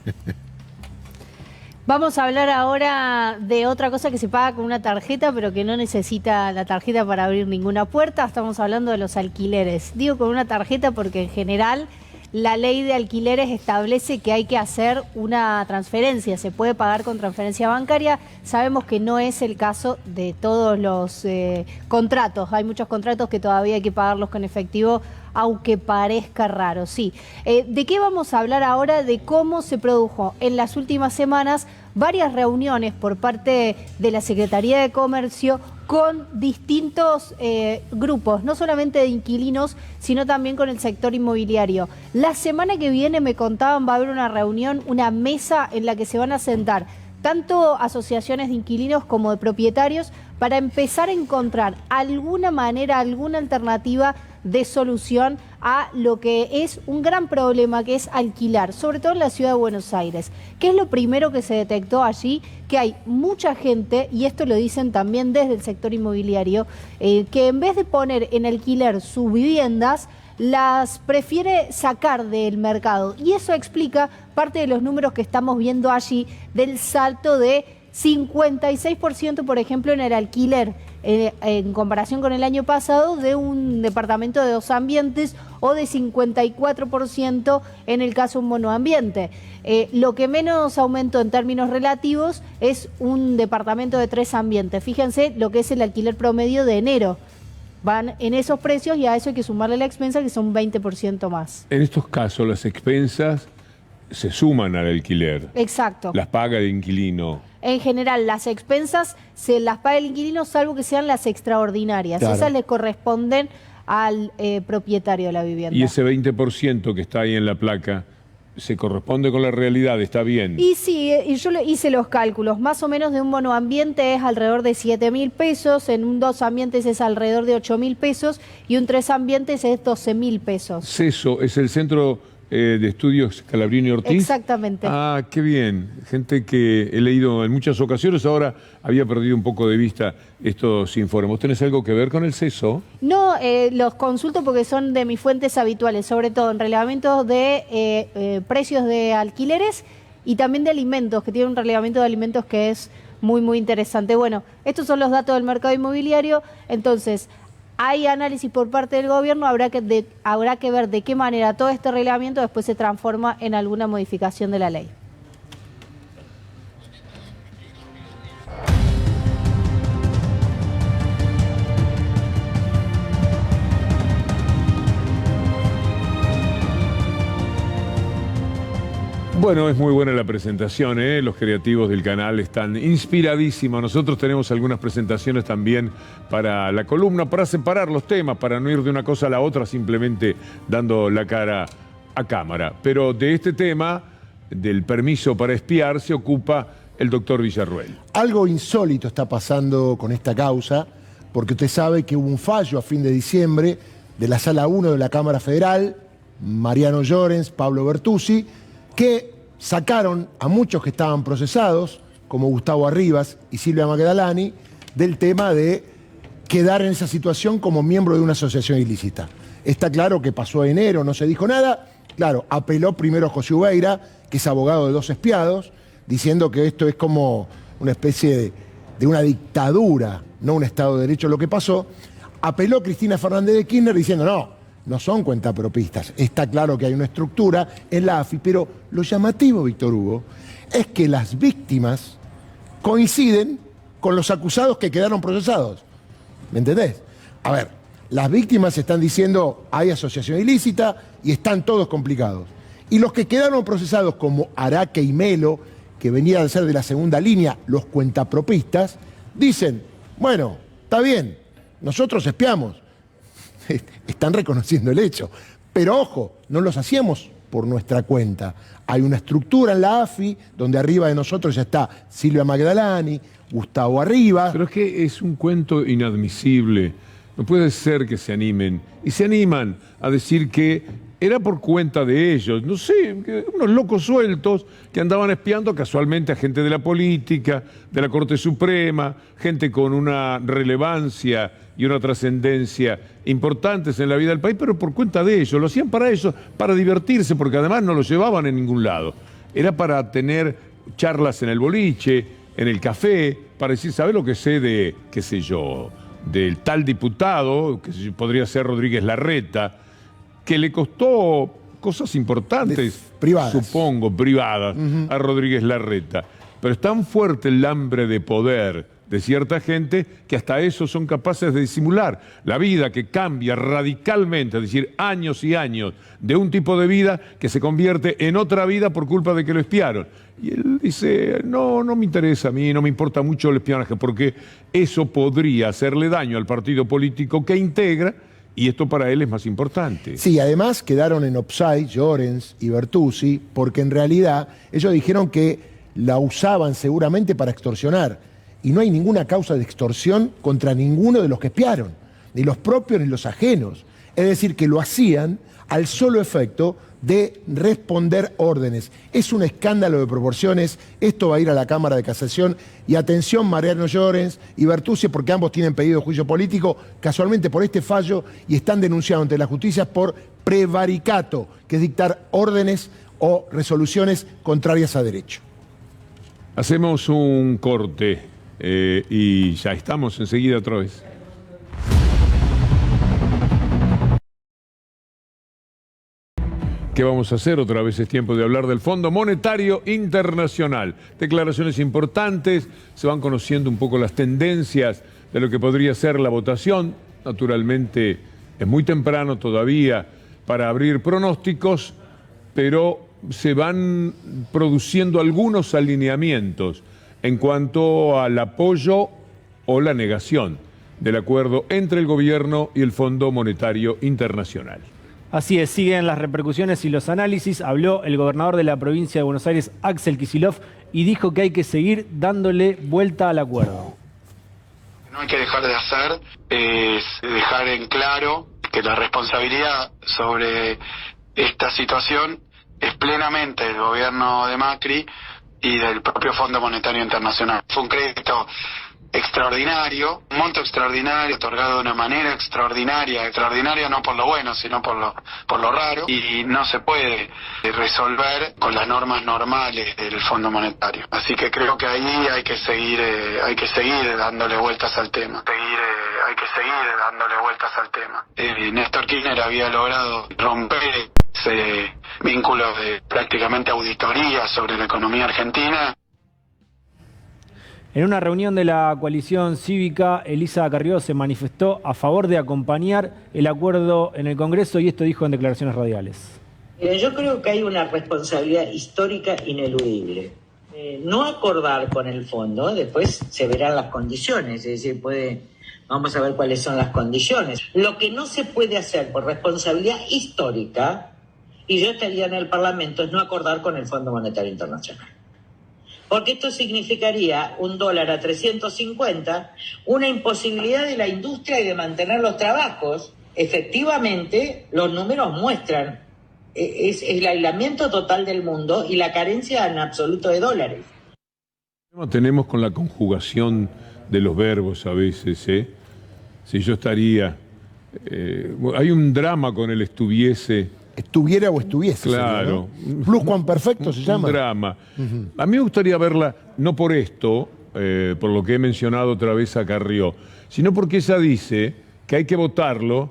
Vamos a hablar ahora de otra cosa que se paga con una tarjeta, pero que no necesita la tarjeta para abrir ninguna puerta. Estamos hablando de los alquileres. Digo con una tarjeta porque en general la ley de alquileres establece que hay que hacer una transferencia. Se puede pagar con transferencia bancaria. Sabemos que no es el caso de todos los contratos. Hay muchos contratos que todavía hay que pagarlos con efectivo, aunque parezca raro, sí. ¿De qué vamos a hablar ahora? De cómo se produjo en las últimas semanas varias reuniones por parte de la Secretaría de Comercio con distintos grupos, no solamente de inquilinos, sino también con el sector inmobiliario. La semana que viene, me contaban, va a haber una reunión, una mesa en la que se van a sentar tanto asociaciones de inquilinos como de propietarios para empezar a encontrar alguna manera, alguna alternativa de solución a lo que es un gran problema, que es alquilar, sobre todo en la ciudad de Buenos Aires. ¿Qué es lo primero que se detectó allí? Que hay mucha gente, y esto lo dicen también desde el sector inmobiliario, que en vez de poner en alquiler sus viviendas, las prefiere sacar del mercado. Y eso explica parte de los números que estamos viendo allí, del salto de 56%, por ejemplo, en el alquiler, en comparación con el año pasado, de un departamento de 2 ambientes, o de 54% en el caso de un monoambiente. Lo que menos aumentó en términos relativos es un departamento de 3 ambientes. Fíjense lo que es el alquiler promedio de enero. Van en esos precios, y a eso hay que sumarle la expensa, que son 20% más. En estos casos, las expensas se suman al alquiler. Exacto. Las paga el inquilino. En general, las expensas se las paga el inquilino, salvo que sean las extraordinarias. Claro. Esas le corresponden al propietario de la vivienda. Y ese 20% que está ahí en la placa, ¿se corresponde con la realidad? ¿Está bien? Y sí, y yo hice los cálculos. Más o menos de un monoambiente es alrededor de 7.000 pesos, en un 2 ambientes es alrededor de 8.000 pesos y un 3 ambientes es 12.000 pesos. CESO es el Centro de Estudios Scalabrini Ortiz. Exactamente. Ah, qué bien. Gente que he leído en muchas ocasiones, ahora había perdido un poco de vista estos informes. ¿Vos tenés algo que ver con el CESO? No, los consulto porque son de mis fuentes habituales, sobre todo en relevamientos de precios de alquileres y también de alimentos, que tiene un relevamiento de alimentos que es muy, muy interesante. Bueno, estos son los datos del mercado inmobiliario. Entonces, hay análisis por parte del gobierno, habrá que ver de qué manera todo este reglamento después se transforma en alguna modificación de la ley. Bueno, es muy buena la presentación, ¿eh? Los creativos del canal están inspiradísimos. Nosotros tenemos algunas presentaciones también para la columna, para separar los temas, para no ir de una cosa a la otra simplemente dando la cara a cámara. Pero de este tema, del permiso para espiar, se ocupa el doctor Villarruel. Algo insólito está pasando con esta causa, porque usted sabe que hubo un fallo a fin de diciembre de la Sala 1 de la Cámara Federal, Mariano Llorens, Pablo Bertuzzi, que sacaron a muchos que estaban procesados, como Gustavo Arribas y Silvia Magdalani, del tema de quedar en esa situación como miembro de una asociación ilícita. Está claro que pasó enero, no se dijo nada. Claro, apeló primero José Ubeira, que es abogado de 2 espiados, diciendo que esto es como una especie de una dictadura, no un Estado de Derecho lo que pasó. Apeló Cristina Fernández de Kirchner diciendo no son cuentapropistas, está claro que hay una estructura en la AFI, pero lo llamativo, Víctor Hugo, es que las víctimas coinciden con los acusados que quedaron procesados. ¿Me entendés? A ver, las víctimas están diciendo hay asociación ilícita y están todos complicados. Y los que quedaron procesados como Araque y Melo, que venían a ser de la segunda línea, los cuentapropistas, dicen, bueno, está bien, nosotros espiamos. Están reconociendo el hecho. Pero ojo, no los hacíamos por nuestra cuenta. Hay una estructura en la AFI donde arriba de nosotros ya está Silvia Magdalani, Gustavo Arribas. Pero es que es un cuento inadmisible. No puede ser que se animen. Y se animan a decir que era por cuenta de ellos. No sé, unos locos sueltos que andaban espiando casualmente a gente de la política, de la Corte Suprema, gente con una relevancia y una trascendencia importantes en la vida del país, pero por cuenta de ellos. Lo hacían para eso, para divertirse, porque además no lo llevaban en ningún lado. Era para tener charlas en el boliche, en el café, para decir, ¿sabés lo que sé de, qué sé yo, del tal diputado, que podría ser Rodríguez Larreta, que le costó cosas importantes, privadas, supongo, privadas, a Rodríguez Larreta? Pero es tan fuerte el hambre de poder de cierta gente que hasta eso son capaces de disimular. La vida que cambia radicalmente, es decir, años y años de un tipo de vida que se convierte en otra vida por culpa de que lo espiaron. Y él dice, no me interesa a mí, no me importa mucho el espionaje, porque eso podría hacerle daño al partido político que integra, y esto para él es más importante. Sí, además quedaron en offside Llorens y Bertuzzi, porque en realidad ellos dijeron que la usaban seguramente para extorsionar. Y no hay ninguna causa de extorsión contra ninguno de los que espiaron, ni los propios ni los ajenos. Es decir, que lo hacían al solo efecto de responder órdenes. Es un escándalo de proporciones. Esto va a ir a la Cámara de Casación. Y atención, Mariano Llorens y Bertuzzi, porque ambos tienen pedido de juicio político casualmente por este fallo y están denunciados ante la justicia por prevaricato, que es dictar órdenes o resoluciones contrarias a derecho. Hacemos un corte. Y ya estamos enseguida otra vez. ¿Qué vamos a hacer? Otra vez es tiempo de hablar del Fondo Monetario Internacional. Declaraciones importantes, se van conociendo un poco las tendencias de lo que podría ser la votación. Naturalmente es muy temprano todavía para abrir pronósticos, pero se van produciendo algunos alineamientos en cuanto al apoyo o la negación del acuerdo entre el gobierno y el Fondo Monetario Internacional. Así es, siguen las repercusiones y los análisis. Habló el gobernador de la provincia de Buenos Aires, Axel Kicillof, y dijo que hay que seguir dándole vuelta al acuerdo. No hay que dejar de hacer, es dejar en claro que la responsabilidad sobre esta situación es plenamente del gobierno de Macri y del propio Fondo Monetario Internacional. Fue un crédito extraordinario, un monto extraordinario, otorgado de una manera extraordinaria no por lo bueno, sino por lo raro, y no se puede resolver con las normas normales del Fondo Monetario. Así que creo que ahí hay que seguir dándole vueltas al tema. Néstor Kirchner había logrado romper ese vínculo de prácticamente auditoría sobre la economía argentina. En una reunión de la coalición cívica, Elisa Carrió se manifestó a favor de acompañar el acuerdo en el Congreso y esto dijo en declaraciones radiales. Yo creo que hay una responsabilidad histórica ineludible. No acordar con el fondo, después se verán las condiciones, es decir, vamos a ver cuáles son las condiciones. Lo que no se puede hacer por responsabilidad histórica, y yo estaría en el Parlamento, es no acordar con el Fondo Monetario Internacional. Porque esto significaría un dólar a 350, una imposibilidad de la industria y de mantener los trabajos. Efectivamente, los números muestran, es el aislamiento total del mundo y la carencia en absoluto de dólares. Tenemos con la conjugación de los verbos a veces, Si yo estaría... hay un drama con el estuviese estuviera o estuviese. Claro. Sería, ¿no? Pluscuamperfecto se llama. Un drama. A mí me gustaría verla, no por esto, por lo que he mencionado otra vez a Carrió, sino porque ella dice que hay que votarlo,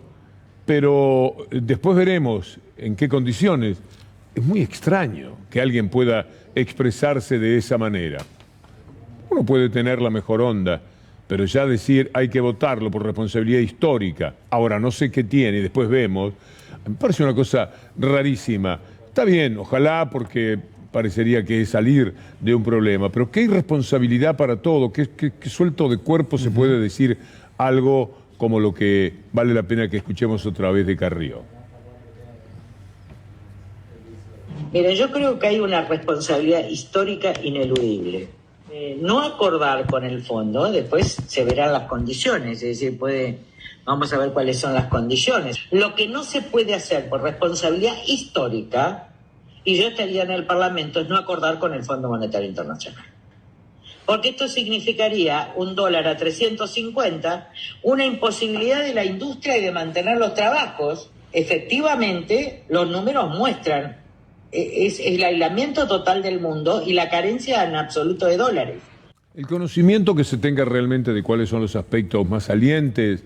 pero después veremos en qué condiciones. Es muy extraño que alguien pueda expresarse de esa manera. Uno puede tener la mejor onda, pero ya decir hay que votarlo por responsabilidad histórica, ahora no sé qué tiene y después vemos, me parece una cosa rarísima. Está bien, ojalá, porque parecería que es salir de un problema, pero qué irresponsabilidad para todo, qué suelto de cuerpo se puede decir algo como lo que vale la pena que escuchemos otra vez de Carrió. Mira, yo creo que hay una responsabilidad histórica ineludible. No acordar con el fondo, después se verán las condiciones, es decir, vamos a ver cuáles son las condiciones. Lo que no se puede hacer por responsabilidad histórica, y yo estaría en el Parlamento, es no acordar con el Fondo Monetario Internacional. Porque esto significaría un dólar a 350, una imposibilidad de la industria y de mantener los trabajos. Efectivamente, los números muestran es el aislamiento total del mundo y la carencia en absoluto de dólares. El conocimiento que se tenga realmente de cuáles son los aspectos más salientes,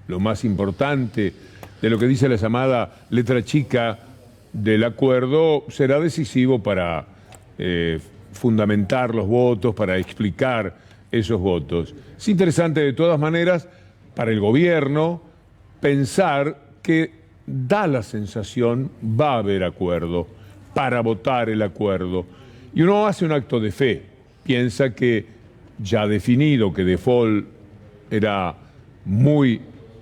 lo más importante, de lo que dice la llamada letra chica del acuerdo, será decisivo para fundamentar los votos, para explicar esos votos. Es interesante de todas maneras para el gobierno pensar que da la sensación va a haber acuerdo para votar el acuerdo. Y uno hace un acto de fe, piensa que ya definido que default era muy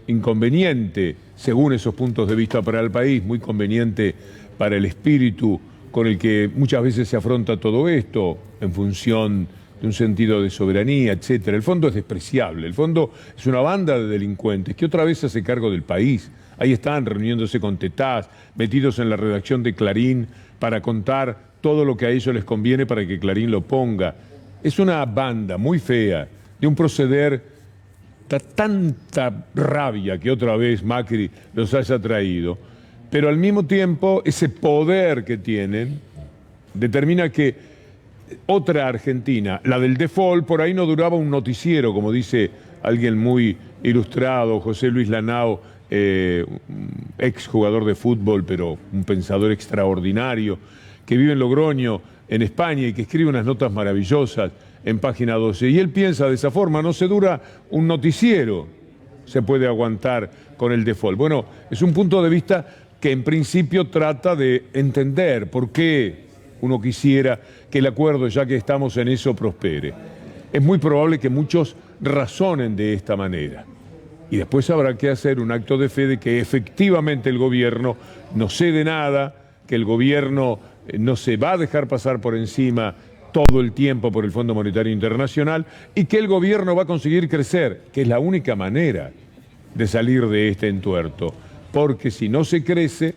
inconveniente, según esos puntos de vista para el país, muy conveniente para el espíritu con el que muchas veces se afronta todo esto, en función de un sentido de soberanía, etcétera. El fondo es despreciable, el fondo es una banda de delincuentes que otra vez se hace cargo del país. Ahí están reuniéndose con Tetaz, metidos en la redacción de Clarín para contar todo lo que a ellos les conviene para que Clarín lo ponga. Es una banda muy fea, de un proceder tanta rabia que otra vez Macri los haya traído. Pero al mismo tiempo, ese poder que tienen determina que otra Argentina, la del default, por ahí no duraba un noticiero, como dice alguien muy ilustrado, José Luis Lanao, ex jugador de fútbol, pero un pensador extraordinario, que vive en Logroño, en España, y que escribe unas notas maravillosas en Página 12. Y él piensa de esa forma, no se dura un noticiero, se puede aguantar con el default. Bueno, es un punto de vista que en principio trata de entender por qué uno quisiera que el acuerdo, ya que estamos en eso, prospere. Es muy probable que muchos razonen de esta manera. Y después habrá que hacer un acto de fe de que efectivamente el gobierno no cede nada, que el gobierno no se va a dejar pasar por encima todo el tiempo por el Fondo Monetario Internacional y que el gobierno va a conseguir crecer, que es la única manera de salir de este entuerto. Porque si no se crece,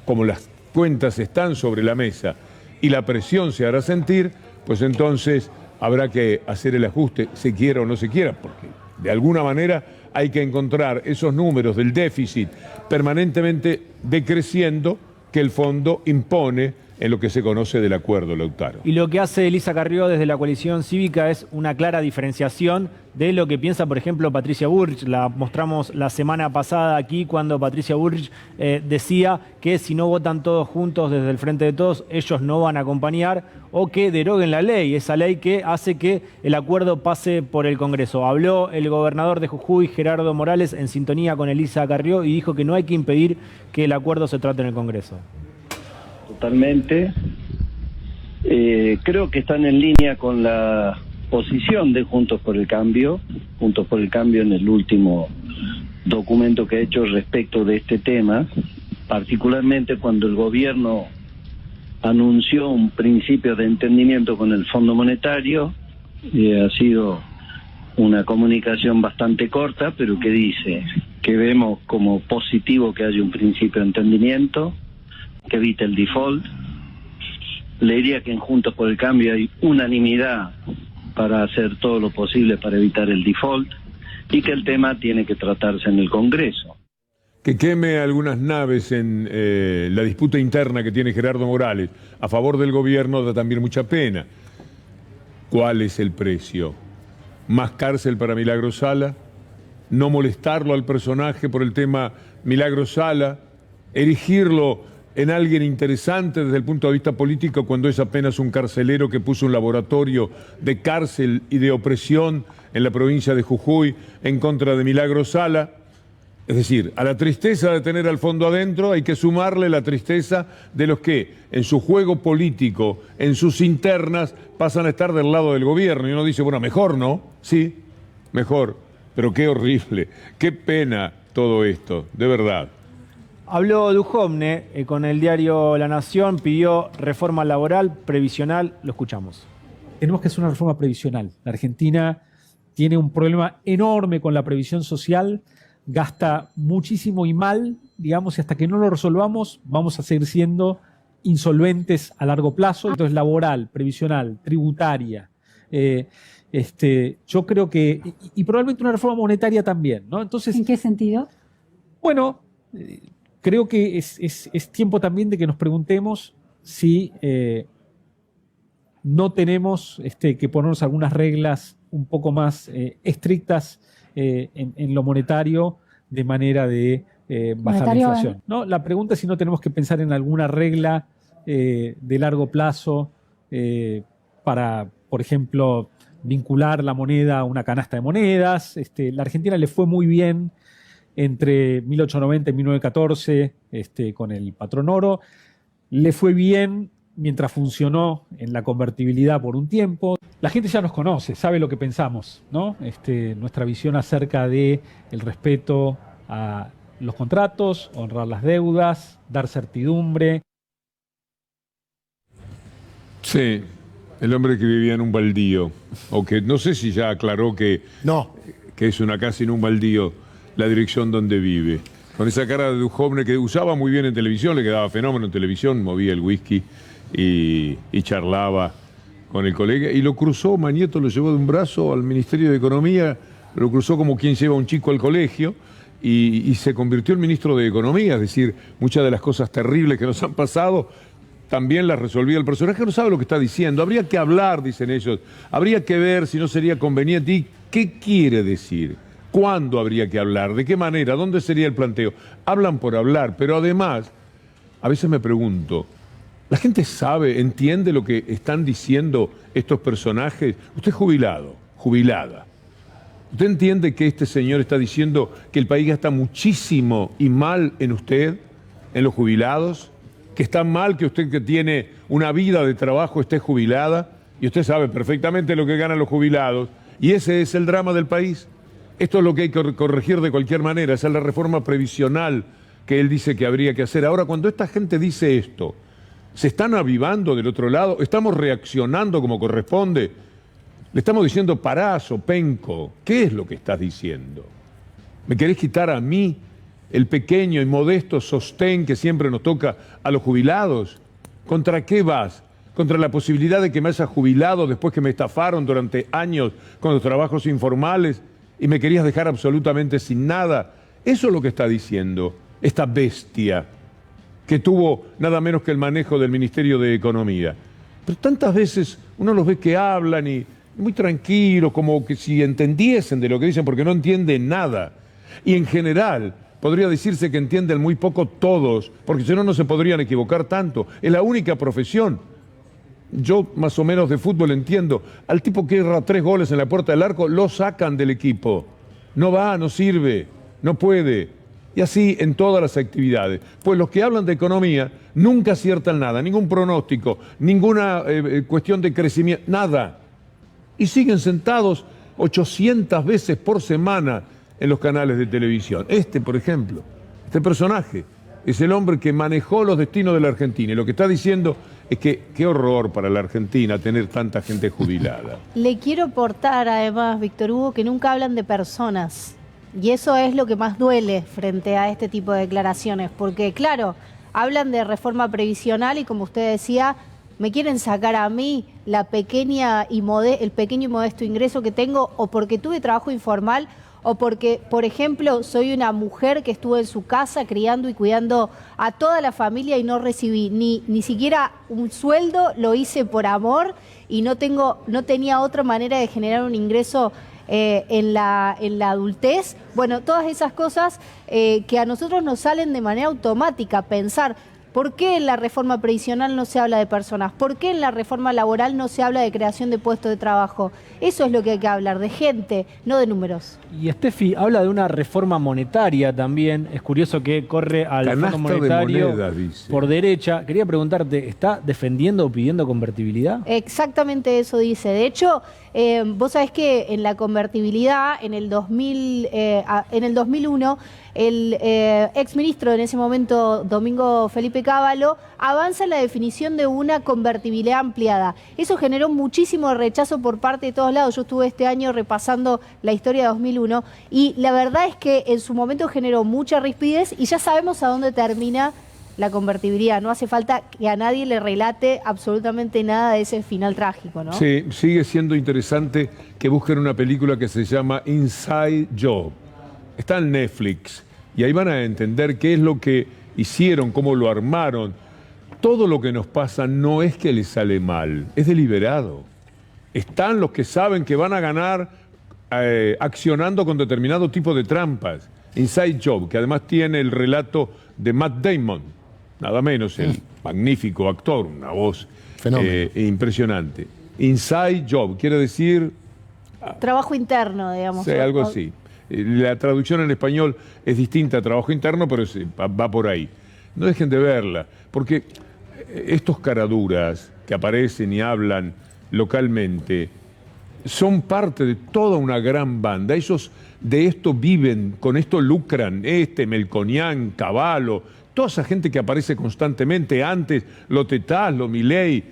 como las cuentas están sobre la mesa y la presión se hará sentir, pues entonces habrá que hacer el ajuste, se quiera o no se quiera, porque de alguna manera hay que encontrar esos números del déficit permanentemente decreciendo que el fondo impone en lo que se conoce del acuerdo, Lautaro. Y lo que hace Elisa Carrió desde la coalición cívica es una clara diferenciación de lo que piensa, por ejemplo, Patricia Bullrich. La mostramos la semana pasada aquí cuando Patricia Bullrich decía que si no votan todos juntos desde el Frente de Todos, ellos no van a acompañar o que deroguen la ley, esa ley que hace que el acuerdo pase por el Congreso. Habló el gobernador de Jujuy, Gerardo Morales, en sintonía con Elisa Carrió y dijo que no hay que impedir que el acuerdo se trate en el Congreso. Totalmente. Creo que están en línea con la posición de Juntos por el Cambio. Juntos por el Cambio en el último documento que ha hecho respecto de este tema, particularmente cuando el gobierno anunció un principio de entendimiento con el Fondo Monetario. Ha sido una comunicación bastante corta, pero que dice que vemos como positivo que haya un principio de entendimiento, que evite el default. Le diría que en Juntos por el Cambio hay unanimidad para hacer todo lo posible para evitar el default y que el tema tiene que tratarse en el Congreso. que queme algunas naves en la disputa interna que tiene Gerardo Morales a favor del gobierno da también mucha pena. ¿Cuál es el precio? ¿Más cárcel para Milagro Sala? ¿No molestarlo al personaje por el tema Milagro Sala? ¿Erigirlo en alguien interesante desde el punto de vista político cuando es apenas un carcelero que puso un laboratorio de cárcel y de opresión en la provincia de Jujuy en contra de Milagro Sala? Es decir, a la tristeza de tener al fondo adentro hay que sumarle la tristeza de los que en su juego político, en sus internas, pasan a estar del lado del gobierno. Y uno dice, bueno, mejor, ¿no? Sí, mejor. Pero qué horrible, qué pena todo esto, de verdad. Habló Duhovne con el diario La Nación, pidió reforma laboral, previsional, lo escuchamos. Tenemos que hacer una reforma previsional. La Argentina tiene un problema enorme con la previsión social, gasta muchísimo y mal, digamos, y hasta que no lo resolvamos vamos a seguir siendo insolventes a largo plazo. Entonces, laboral, previsional, tributaria. Yo creo que, y probablemente una reforma monetaria también, ¿no? Entonces, ¿en qué sentido? Bueno, creo que es tiempo también de que nos preguntemos si no tenemos que ponernos algunas reglas un poco más estrictas en lo monetario de manera de bajar la inflación, ¿no? La pregunta es si no tenemos que pensar en alguna regla de largo plazo para, por ejemplo, vincular la moneda a una canasta de monedas. La Argentina le fue muy bien entre 1890 y 1914 con el patrón oro. Le fue bien mientras funcionó en la convertibilidad por un tiempo. La gente ya nos conoce, sabe lo que pensamos, ¿no? Nuestra visión acerca de el respeto a los contratos, honrar las deudas, dar certidumbre. Sí, el hombre que vivía en un baldío, o que no sé si ya aclaró que es una casa en un baldío la dirección donde vive. Con esa cara de Duhovne que usaba muy bien en televisión, le quedaba fenómeno en televisión, movía el whisky y charlaba con el colega. Y lo cruzó, Mañeto lo llevó de un brazo al Ministerio de Economía, lo cruzó como quien lleva a un chico al colegio y se convirtió en ministro de Economía. Es decir, muchas de las cosas terribles que nos han pasado también las resolvía el personaje. No sabe lo que está diciendo. Habría que hablar, dicen ellos. Habría que ver si no sería conveniente. ¿Y qué quiere decir? ¿Cuándo habría que hablar? ¿De qué manera? ¿Dónde sería el planteo? Hablan por hablar, pero además, a veces me pregunto, ¿la gente sabe, entiende lo que están diciendo estos personajes? Usted es jubilado, jubilada. ¿Usted entiende que este señor está diciendo que el país gasta muchísimo y mal en usted, en los jubilados? ¿Que está mal que usted, que tiene una vida de trabajo, esté jubilada? Y usted sabe perfectamente lo que ganan los jubilados. Y ese es el drama del país. Esto es lo que hay que corregir de cualquier manera. Esa es la reforma previsional que él dice que habría que hacer. Ahora, cuando esta gente dice esto, ¿se están avivando del otro lado? ¿Estamos reaccionando como corresponde? Le estamos diciendo, parazo, penco. ¿Qué es lo que estás diciendo? ¿Me querés quitar a mí el pequeño y modesto sostén que siempre nos toca a los jubilados? ¿Contra qué vas? ¿Contra la posibilidad de que me haya jubilado después que me estafaron durante años con los trabajos informales y me querías dejar absolutamente sin nada? Eso es lo que está diciendo esta bestia que tuvo nada menos que el manejo del Ministerio de Economía. Pero tantas veces uno los ve que hablan y muy tranquilos, como que si entendiesen de lo que dicen, porque no entienden nada. Y en general podría decirse que entienden muy poco todos, porque si no, no se podrían equivocar tanto. Es la única profesión. Yo más o menos de fútbol entiendo. Al tipo que erra 3 goles en la puerta del arco, lo sacan del equipo. No va, no sirve, no puede. Y así en todas las actividades. Pues los que hablan de economía nunca aciertan nada, ningún pronóstico, ninguna cuestión de crecimiento, nada. Y siguen sentados 800 veces por semana en los canales de televisión. Por ejemplo, este personaje es el hombre que manejó los destinos de la Argentina. Y lo que está diciendo es que qué horror para la Argentina tener tanta gente jubilada. Le quiero aportar además, Víctor Hugo, que nunca hablan de personas. Y eso es lo que más duele frente a este tipo de declaraciones. Porque, claro, hablan de reforma previsional y, como usted decía, me quieren sacar a mí el pequeño y modesto ingreso que tengo, o porque tuve trabajo informal, o porque, por ejemplo, soy una mujer que estuvo en su casa criando y cuidando a toda la familia y no recibí ni siquiera un sueldo, lo hice por amor y no tenía otra manera de generar un ingreso en la adultez. Bueno, todas esas cosas que a nosotros nos salen de manera automática, pensar. ¿Por qué en la reforma previsional no se habla de personas? ¿Por qué en la reforma laboral no se habla de creación de puestos de trabajo? Eso es lo que hay que hablar, de gente, no de números. Y Steffi habla de una reforma monetaria también. Es curioso que corre al Canasta Fondo Monetario de monedas, dice. Por derecha. Quería preguntarte, ¿está defendiendo o pidiendo convertibilidad? Exactamente eso dice. De hecho, vos sabés que en la convertibilidad, en el 2001, el exministro en ese momento, Domingo Felipe Cavallo, avanza en la definición de una convertibilidad ampliada. Eso generó muchísimo rechazo por parte de todos lados. Yo estuve este año repasando la historia de 2001 y la verdad es que en su momento generó mucha rispidez y ya sabemos a dónde termina la convertibilidad. No hace falta que a nadie le relate absolutamente nada de ese final trágico, ¿no? Sí, sigue siendo interesante que busquen una película que se llama Inside Job. Está en Netflix y ahí van a entender qué es lo que hicieron, cómo lo armaron. Todo lo que nos pasa no es que les sale mal, es deliberado. Están los que saben que van a ganar accionando con determinado tipo de trampas. Inside Job, que además tiene el relato de Matt Damon, nada menos, el magnífico actor, una voz impresionante. Inside Job quiere decir... Trabajo interno, digamos. Sí, algo así. La traducción en español es distinta a trabajo interno, pero va por ahí. No dejen de verla, porque estos caraduras que aparecen y hablan localmente son parte de toda una gran banda. Ellos de esto viven, con esto lucran. Melconian, Cavallo, toda esa gente que aparece constantemente antes, lo Tetaz, lo Milei,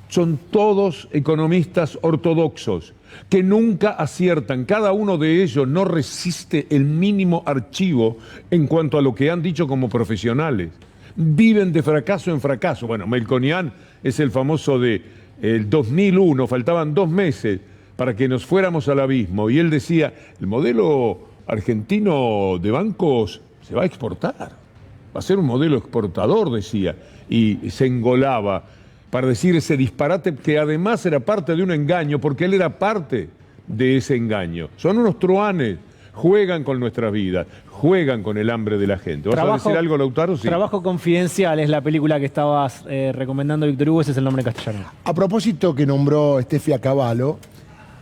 son todos economistas ortodoxos que nunca aciertan. Cada uno de ellos no resiste el mínimo archivo en cuanto a lo que han dicho como profesionales. Viven de fracaso en fracaso. Bueno, Melconian es el famoso de el 2001, faltaban 2 meses para que nos fuéramos al abismo. Y él decía, el modelo argentino de bancos se va a exportar. Va a ser un modelo exportador, decía. Y se engolaba para decir ese disparate que además era parte de un engaño, porque él era parte de ese engaño. Son unos truanes, juegan con nuestras vidas, juegan con el hambre de la gente. ¿Vas a decir algo, Lautaro? Sí. Trabajo Confidencial es la película que estabas recomendando, Víctor Hugo, ese es el nombre en castellano. A propósito que nombró Steffi a Cavallo,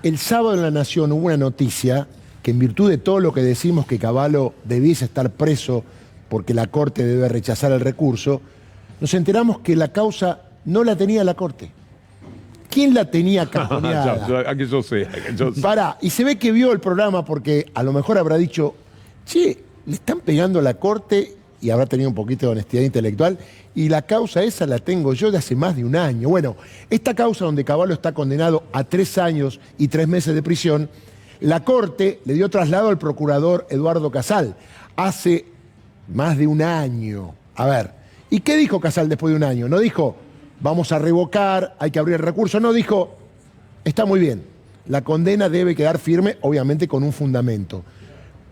el sábado en La Nación hubo una noticia que en virtud de todo lo que decimos que Cavallo debiese estar preso porque la Corte debe rechazar el recurso, nos enteramos que la causa no la tenía la Corte. ¿Quién la tenía cajoneada? Que yo sé. Pará, y se ve que vio el programa porque a lo mejor habrá dicho, che, le están pegando a la Corte y habrá tenido un poquito de honestidad intelectual y la causa esa la tengo yo de hace más de un año. Bueno, esta causa donde Cavallo está condenado a 3 años y 3 meses de prisión, la Corte le dio traslado al procurador Eduardo Casal hace más de un año. A ver, ¿y qué dijo Casal después de un año? No dijo, vamos a revocar, hay que abrir el recurso. No, dijo, está muy bien, la condena debe quedar firme, obviamente con un fundamento.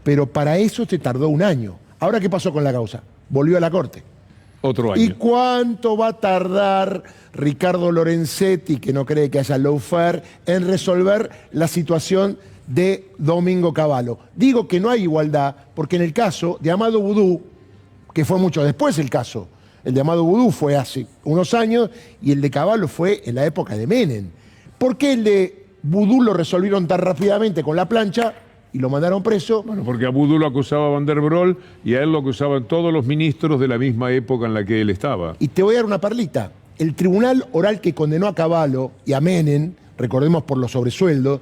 Pero para eso se tardó un año. ¿Ahora qué pasó con la causa? Volvió a la Corte. Otro año. ¿Y cuánto va a tardar Ricardo Lorenzetti, que no cree que haya lawfare, en resolver la situación de Domingo Cavallo? Digo que no hay igualdad, porque en el caso de Amado Boudou, que fue mucho después el caso, el de Amado Boudou fue hace unos años y el de Cavallo fue en la época de Menem. ¿Por qué el de Boudou lo resolvieron tan rápidamente con la plancha y lo mandaron preso? Bueno, porque a Boudou lo acusaba Van der Broel y a él lo acusaban todos los ministros de la misma época en la que él estaba. Y te voy a dar una perlita. El tribunal oral que condenó a Cavallo y a Menem, recordemos por los sobresueldos,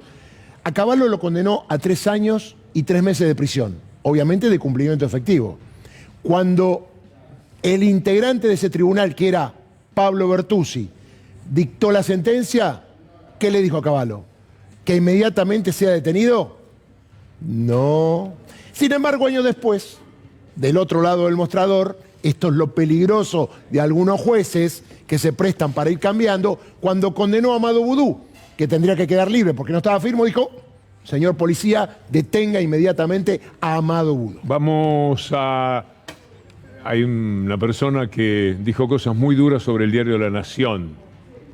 a Cavallo lo condenó a 3 años y 3 meses de prisión, obviamente de cumplimiento efectivo. Cuando el integrante de ese tribunal, que era Pablo Bertuzzi, dictó la sentencia, ¿qué le dijo a Cavallo? ¿Que inmediatamente sea detenido? No. Sin embargo, años después, del otro lado del mostrador, esto es lo peligroso de algunos jueces que se prestan para ir cambiando, cuando condenó a Amado Boudou, que tendría que quedar libre porque no estaba firme, dijo, señor policía, detenga inmediatamente a Amado Budo. Vamos a... Hay una persona que dijo cosas muy duras sobre el diario La Nación.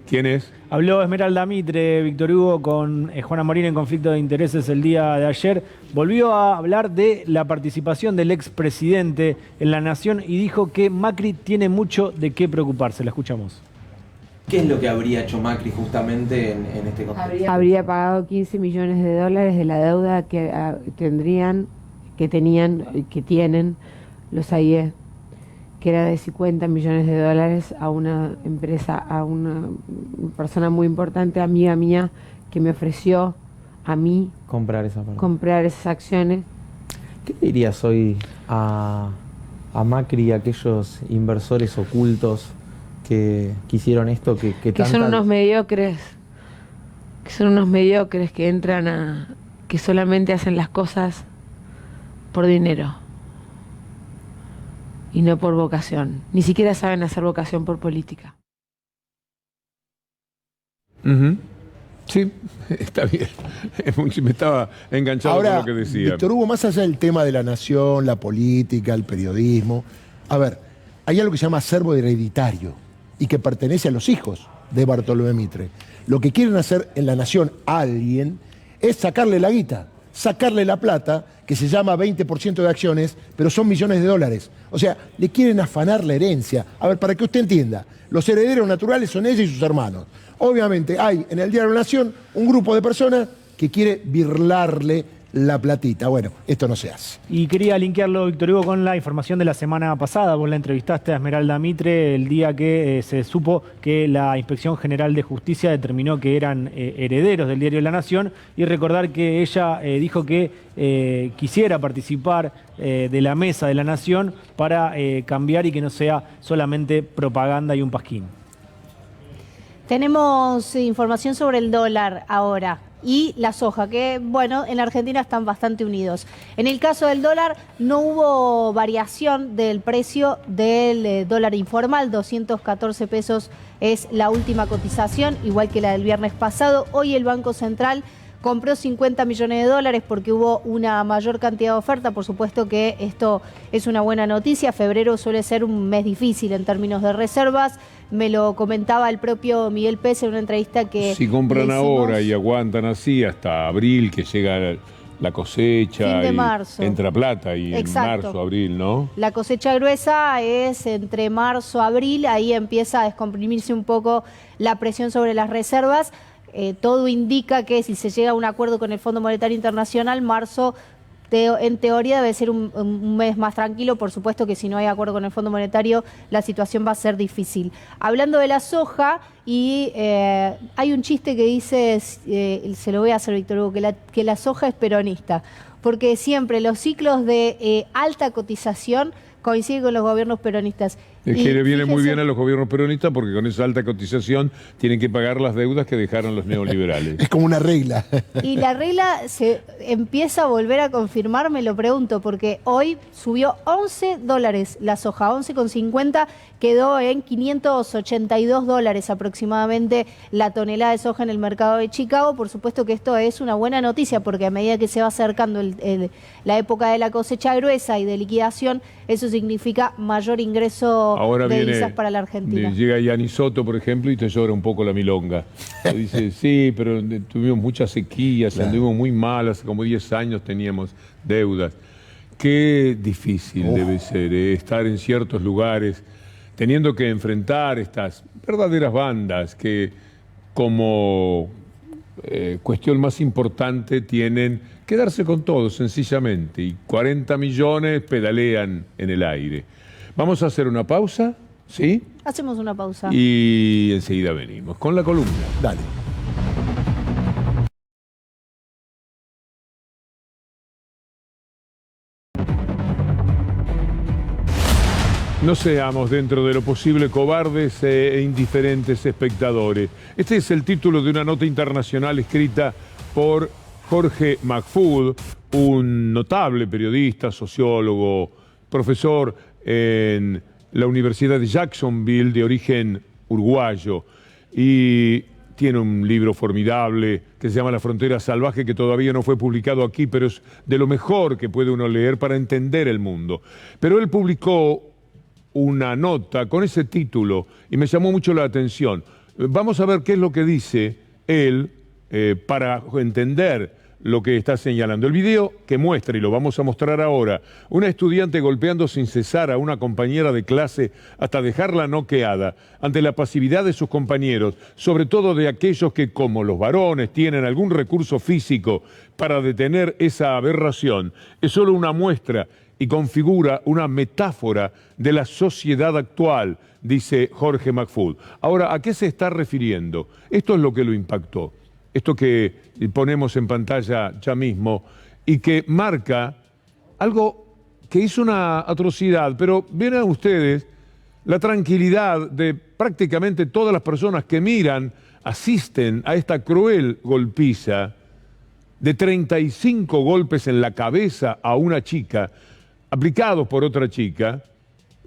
¿Quién es? Habló Esmeralda Mitre, Víctor Hugo, con Juana Morín en conflicto de intereses el día de ayer. Volvió a hablar de la participación del expresidente en La Nación y dijo que Macri tiene mucho de qué preocuparse. La escuchamos. ¿Qué es lo que habría hecho Macri justamente en este contexto? Habría pagado 15 millones de dólares de la deuda que tenían y que tienen los AIE, que era de 50 millones de dólares a una empresa, a una persona muy importante, amiga mía, que me ofreció a mí comprar esas acciones. ¿Qué le dirías hoy a Macri y a aquellos inversores ocultos que hicieron esto? Que son unos mediocres, que entran que solamente hacen las cosas por dinero y no por vocación. Ni siquiera saben hacer vocación por política. Sí, está bien. Me estaba enganchado Ahora, con lo que decía. Víctor Hugo, más allá del tema de la nación, la política, el periodismo, a ver, hay algo que se llama acervo hereditario y que pertenece a los hijos de Bartolomé Mitre. Lo que quieren hacer en la nación alguien es sacarle la guita, sacarle la plata, que se llama 20% de acciones, pero son millones de dólares. O sea, le quieren afanar la herencia. A ver, para que usted entienda, los herederos naturales son ella y sus hermanos. Obviamente hay en el diario La Nación un grupo de personas que quiere birlarle la platita. Bueno, esto no se hace. Y quería linkearlo, Víctor Hugo, con la información de la semana pasada. Vos la entrevistaste a Esmeralda Mitre el día que se supo que la Inspección General de Justicia determinó que eran herederos del diario La Nación, y recordar que ella dijo que quisiera participar de la mesa de La Nación para cambiar y que no sea solamente propaganda y un pasquín. Tenemos información sobre el dólar ahora y la soja, que bueno, en la Argentina están bastante unidos. En el caso del dólar no hubo variación del precio del dólar informal, 214 pesos es la última cotización, igual que la del viernes pasado. Hoy el Banco Central compró 50 millones de dólares porque hubo una mayor cantidad de oferta. Por supuesto que esto es una buena noticia. Febrero suele ser un mes difícil en términos de reservas. Me lo comentaba el propio Miguel Pérez en una entrevista que... Si compran ahora y aguantan así hasta abril, que llega la cosecha, fin de y marzo. entra plata y Exacto. en marzo, abril, ¿no? La cosecha gruesa es entre marzo, abril, ahí empieza a descomprimirse un poco la presión sobre las reservas. Todo indica que si se llega a un acuerdo con el Fondo Monetario Internacional, marzo en teoría debe ser un mes más tranquilo. Por supuesto que si no hay acuerdo con el Fondo Monetario, la situación va a ser difícil. Hablando de la soja, y hay un chiste que dice, se lo voy a hacer, Víctor Hugo, que la soja es peronista, porque siempre los ciclos de alta cotización coinciden con los gobiernos peronistas. Es que le viene muy bien a los gobiernos peronistas porque con esa alta cotización tienen que pagar las deudas que dejaron los neoliberales. Es como una regla. Y la regla se empieza a volver a confirmar, me lo pregunto, porque hoy subió 11 dólares la soja, 11,50, quedó en 582 dólares aproximadamente la tonelada de soja en el mercado de Chicago. Por supuesto que esto es una buena noticia porque a medida que se va acercando la época de la cosecha gruesa y de liquidación, eso significa mayor ingreso ahora de viene, divisas para la Argentina. Llega Yanni Soto, por ejemplo, y te llora un poco la milonga. Dice, sí, pero tuvimos muchas sequías, claro, anduvimos muy mal, hace como 10 años teníamos deudas. Qué difícil debe ser estar en ciertos lugares teniendo que enfrentar estas verdaderas bandas que como cuestión más importante tienen que darse con todo, sencillamente, y 40 millones pedalean en el aire. Vamos a hacer una pausa, ¿sí? Hacemos una pausa. Y enseguida venimos con la columna. Dale. No seamos, dentro de lo posible, cobardes e indiferentes espectadores. Este es el título de una nota internacional escrita por Jorge McFood, un notable periodista, sociólogo, profesor en la Universidad de Jacksonville, de origen uruguayo, y tiene un libro formidable que se llama La frontera salvaje, que todavía no fue publicado aquí, pero es de lo mejor que puede uno leer para entender el mundo. Pero él publicó una nota con ese título y me llamó mucho la atención. Vamos a ver qué es lo que dice él para entender lo que está señalando. El video que muestra, y lo vamos a mostrar ahora, una estudiante golpeando sin cesar a una compañera de clase hasta dejarla noqueada ante la pasividad de sus compañeros, sobre todo de aquellos que, como los varones, tienen algún recurso físico para detener esa aberración, es solo una muestra y configura una metáfora de la sociedad actual, dice Jorge Mahfoud. Ahora, ¿a qué se está refiriendo? Esto es lo que lo impactó. Esto que ponemos en pantalla ya mismo y que marca algo que hizo una atrocidad, pero vean ustedes la tranquilidad de prácticamente todas las personas que miran, asisten a esta cruel golpiza de 35 golpes en la cabeza a una chica, aplicados por otra chica.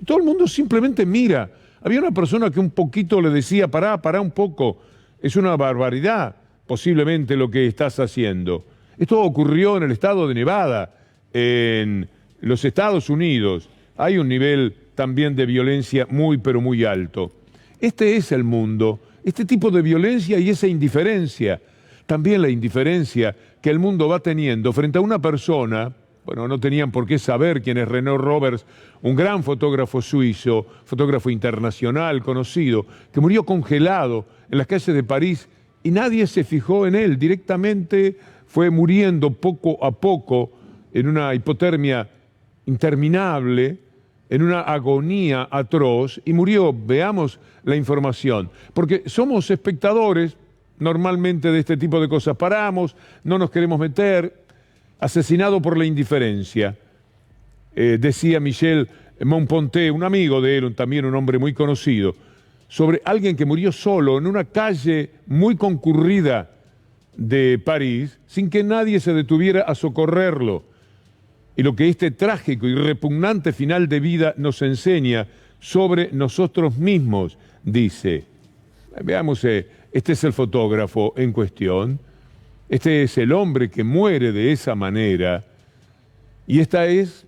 Todo el mundo simplemente mira. Había una persona que un poquito le decía, pará un poco, es una barbaridad posiblemente lo que estás haciendo. Esto ocurrió en el estado de Nevada, en los Estados Unidos. Hay un nivel también de violencia muy, pero muy alto. Este es el mundo, este tipo de violencia y esa indiferencia. También la indiferencia que el mundo va teniendo frente a una persona. Bueno, no tenían por qué saber quién es René Roberts, un gran fotógrafo suizo, fotógrafo internacional conocido, que murió congelado en las calles de París y nadie se fijó en él. Directamente fue muriendo poco a poco en una hipotermia interminable, en una agonía atroz, y murió. Veamos la información, porque somos espectadores normalmente de este tipo de cosas. Paramos, no nos queremos meter. Asesinado por la indiferencia, decía Michel Monponté, un amigo de él, también un hombre muy conocido, sobre alguien que murió solo en una calle muy concurrida de París, sin que nadie se detuviera a socorrerlo. Y lo que este trágico y repugnante final de vida nos enseña sobre nosotros mismos, dice. Veamos, este es el fotógrafo en cuestión. Este es el hombre que muere de esa manera y esta es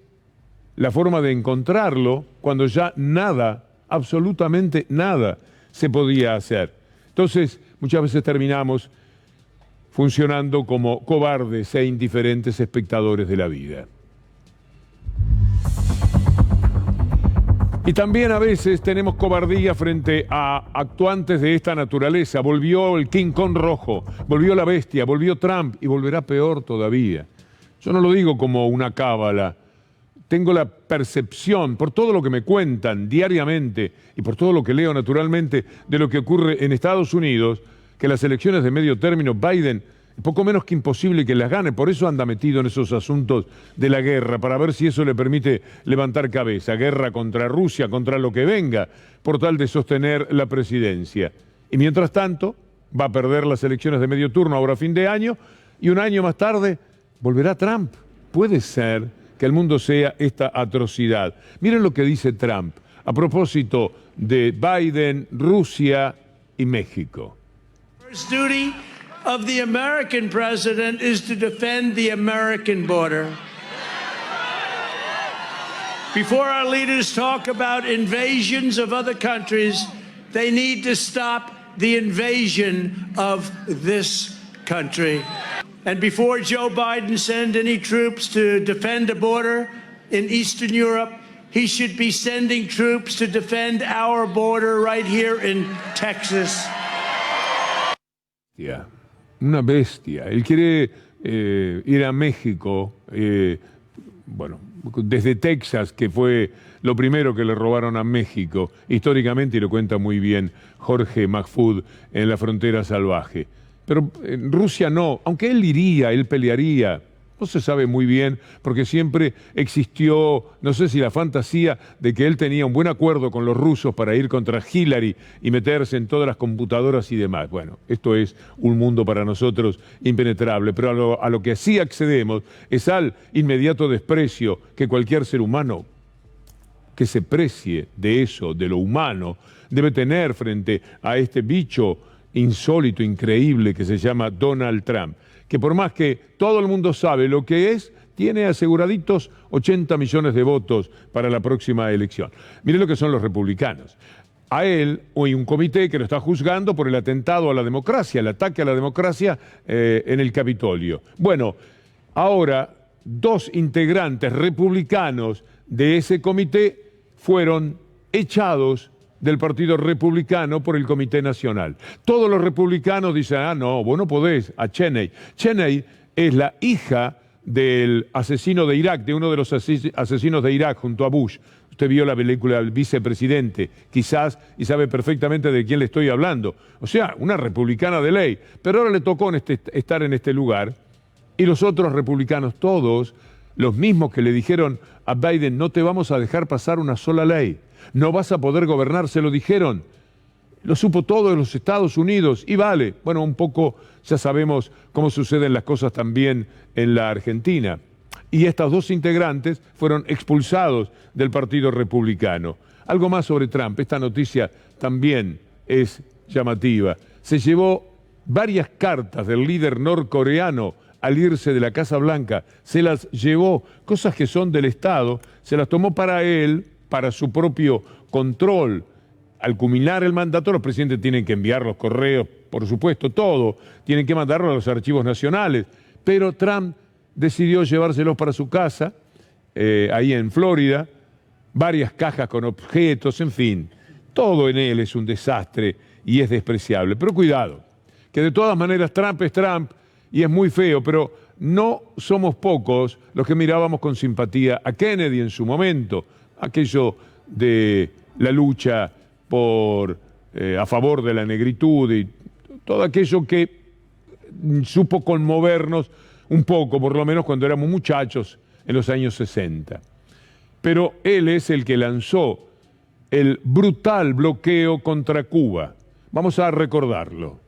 la forma de encontrarlo cuando ya nada, absolutamente nada, se podía hacer. Entonces, muchas veces terminamos funcionando como cobardes e indiferentes espectadores de la vida. Y también a veces tenemos cobardía frente a actuantes de esta naturaleza. Volvió el King Kong rojo, volvió la bestia, volvió Trump y volverá peor todavía. Yo no lo digo como una cábala. Tengo la percepción, por todo lo que me cuentan diariamente y por todo lo que leo naturalmente de lo que ocurre en Estados Unidos, que las elecciones de medio término, Biden, poco menos que imposible que las gane. Por eso anda metido en esos asuntos de la guerra, para ver si eso le permite levantar cabeza. Guerra contra Rusia, contra lo que venga, por tal de sostener la presidencia. Y mientras tanto, va a perder las elecciones de medio turno ahora a fin de año, y un año más tarde volverá Trump. Puede ser que el mundo sea esta atrocidad. Miren lo que dice Trump a propósito de Biden, Rusia y México. First duty of the American president is to defend the American border. Before our leaders talk about invasions of other countries, they need to stop the invasion of this country. And before Joe Biden sends any troops to defend a border in Eastern Europe, he should be sending troops to defend our border right here in Texas. Yeah. Una bestia. Él quiere ir a México, bueno, desde Texas, que fue lo primero que le robaron a México, históricamente, y lo cuenta muy bien Jorge Mahfoud en La frontera salvaje. Pero en Rusia no, aunque él iría, él pelearía. No se sabe muy bien, porque siempre existió, no sé si la fantasía de que él tenía un buen acuerdo con los rusos para ir contra Hillary y meterse en todas las computadoras y demás. Bueno, esto es un mundo para nosotros impenetrable, pero a lo que sí accedemos es al inmediato desprecio que cualquier ser humano que se precie de eso, de lo humano, debe tener frente a este bicho insólito, increíble, que se llama Donald Trump, que por más que todo el mundo sabe lo que es, tiene aseguraditos 80 millones de votos para la próxima elección. Miren lo que son los republicanos. A él hay un comité que lo está juzgando por el atentado a la democracia, el ataque a la democracia en el Capitolio. Bueno, ahora 2 integrantes republicanos de ese comité fueron echados del Partido Republicano por el Comité Nacional. Todos los republicanos dicen, no, vos no podés, a Cheney. Cheney es la hija del asesino de Irak, de uno de los asesinos de Irak junto a Bush. Usted vio la película El Vicepresidente, quizás, y sabe perfectamente de quién le estoy hablando. O sea, una republicana de ley. Pero ahora le tocó estar en este lugar, y los otros republicanos, todos, los mismos que le dijeron a Biden, no te vamos a dejar pasar una sola ley, no vas a poder gobernar, se lo dijeron. Lo supo todo en los Estados Unidos, y vale, bueno, un poco ya sabemos cómo suceden las cosas también en la Argentina. Y estos 2 integrantes fueron expulsados del Partido Republicano. Algo más sobre Trump, esta noticia también es llamativa. Se llevó varias cartas del líder norcoreano al irse de la Casa Blanca, se las llevó, cosas que son del Estado, se las tomó para él, para su propio control. Al culminar el mandato, los presidentes tienen que enviar los correos, por supuesto, todo, tienen que mandarlo a los archivos nacionales, pero Trump decidió llevárselos para su casa, ahí en Florida, varias cajas con objetos, en fin, todo en él es un desastre y es despreciable. Pero cuidado, que de todas maneras Trump es Trump y es muy feo, pero no somos pocos los que mirábamos con simpatía a Kennedy en su momento, aquello de la lucha a favor de la negritud y todo aquello que supo conmovernos un poco, por lo menos cuando éramos muchachos en los años 60. Pero él es el que lanzó el brutal bloqueo contra Cuba. Vamos a recordarlo.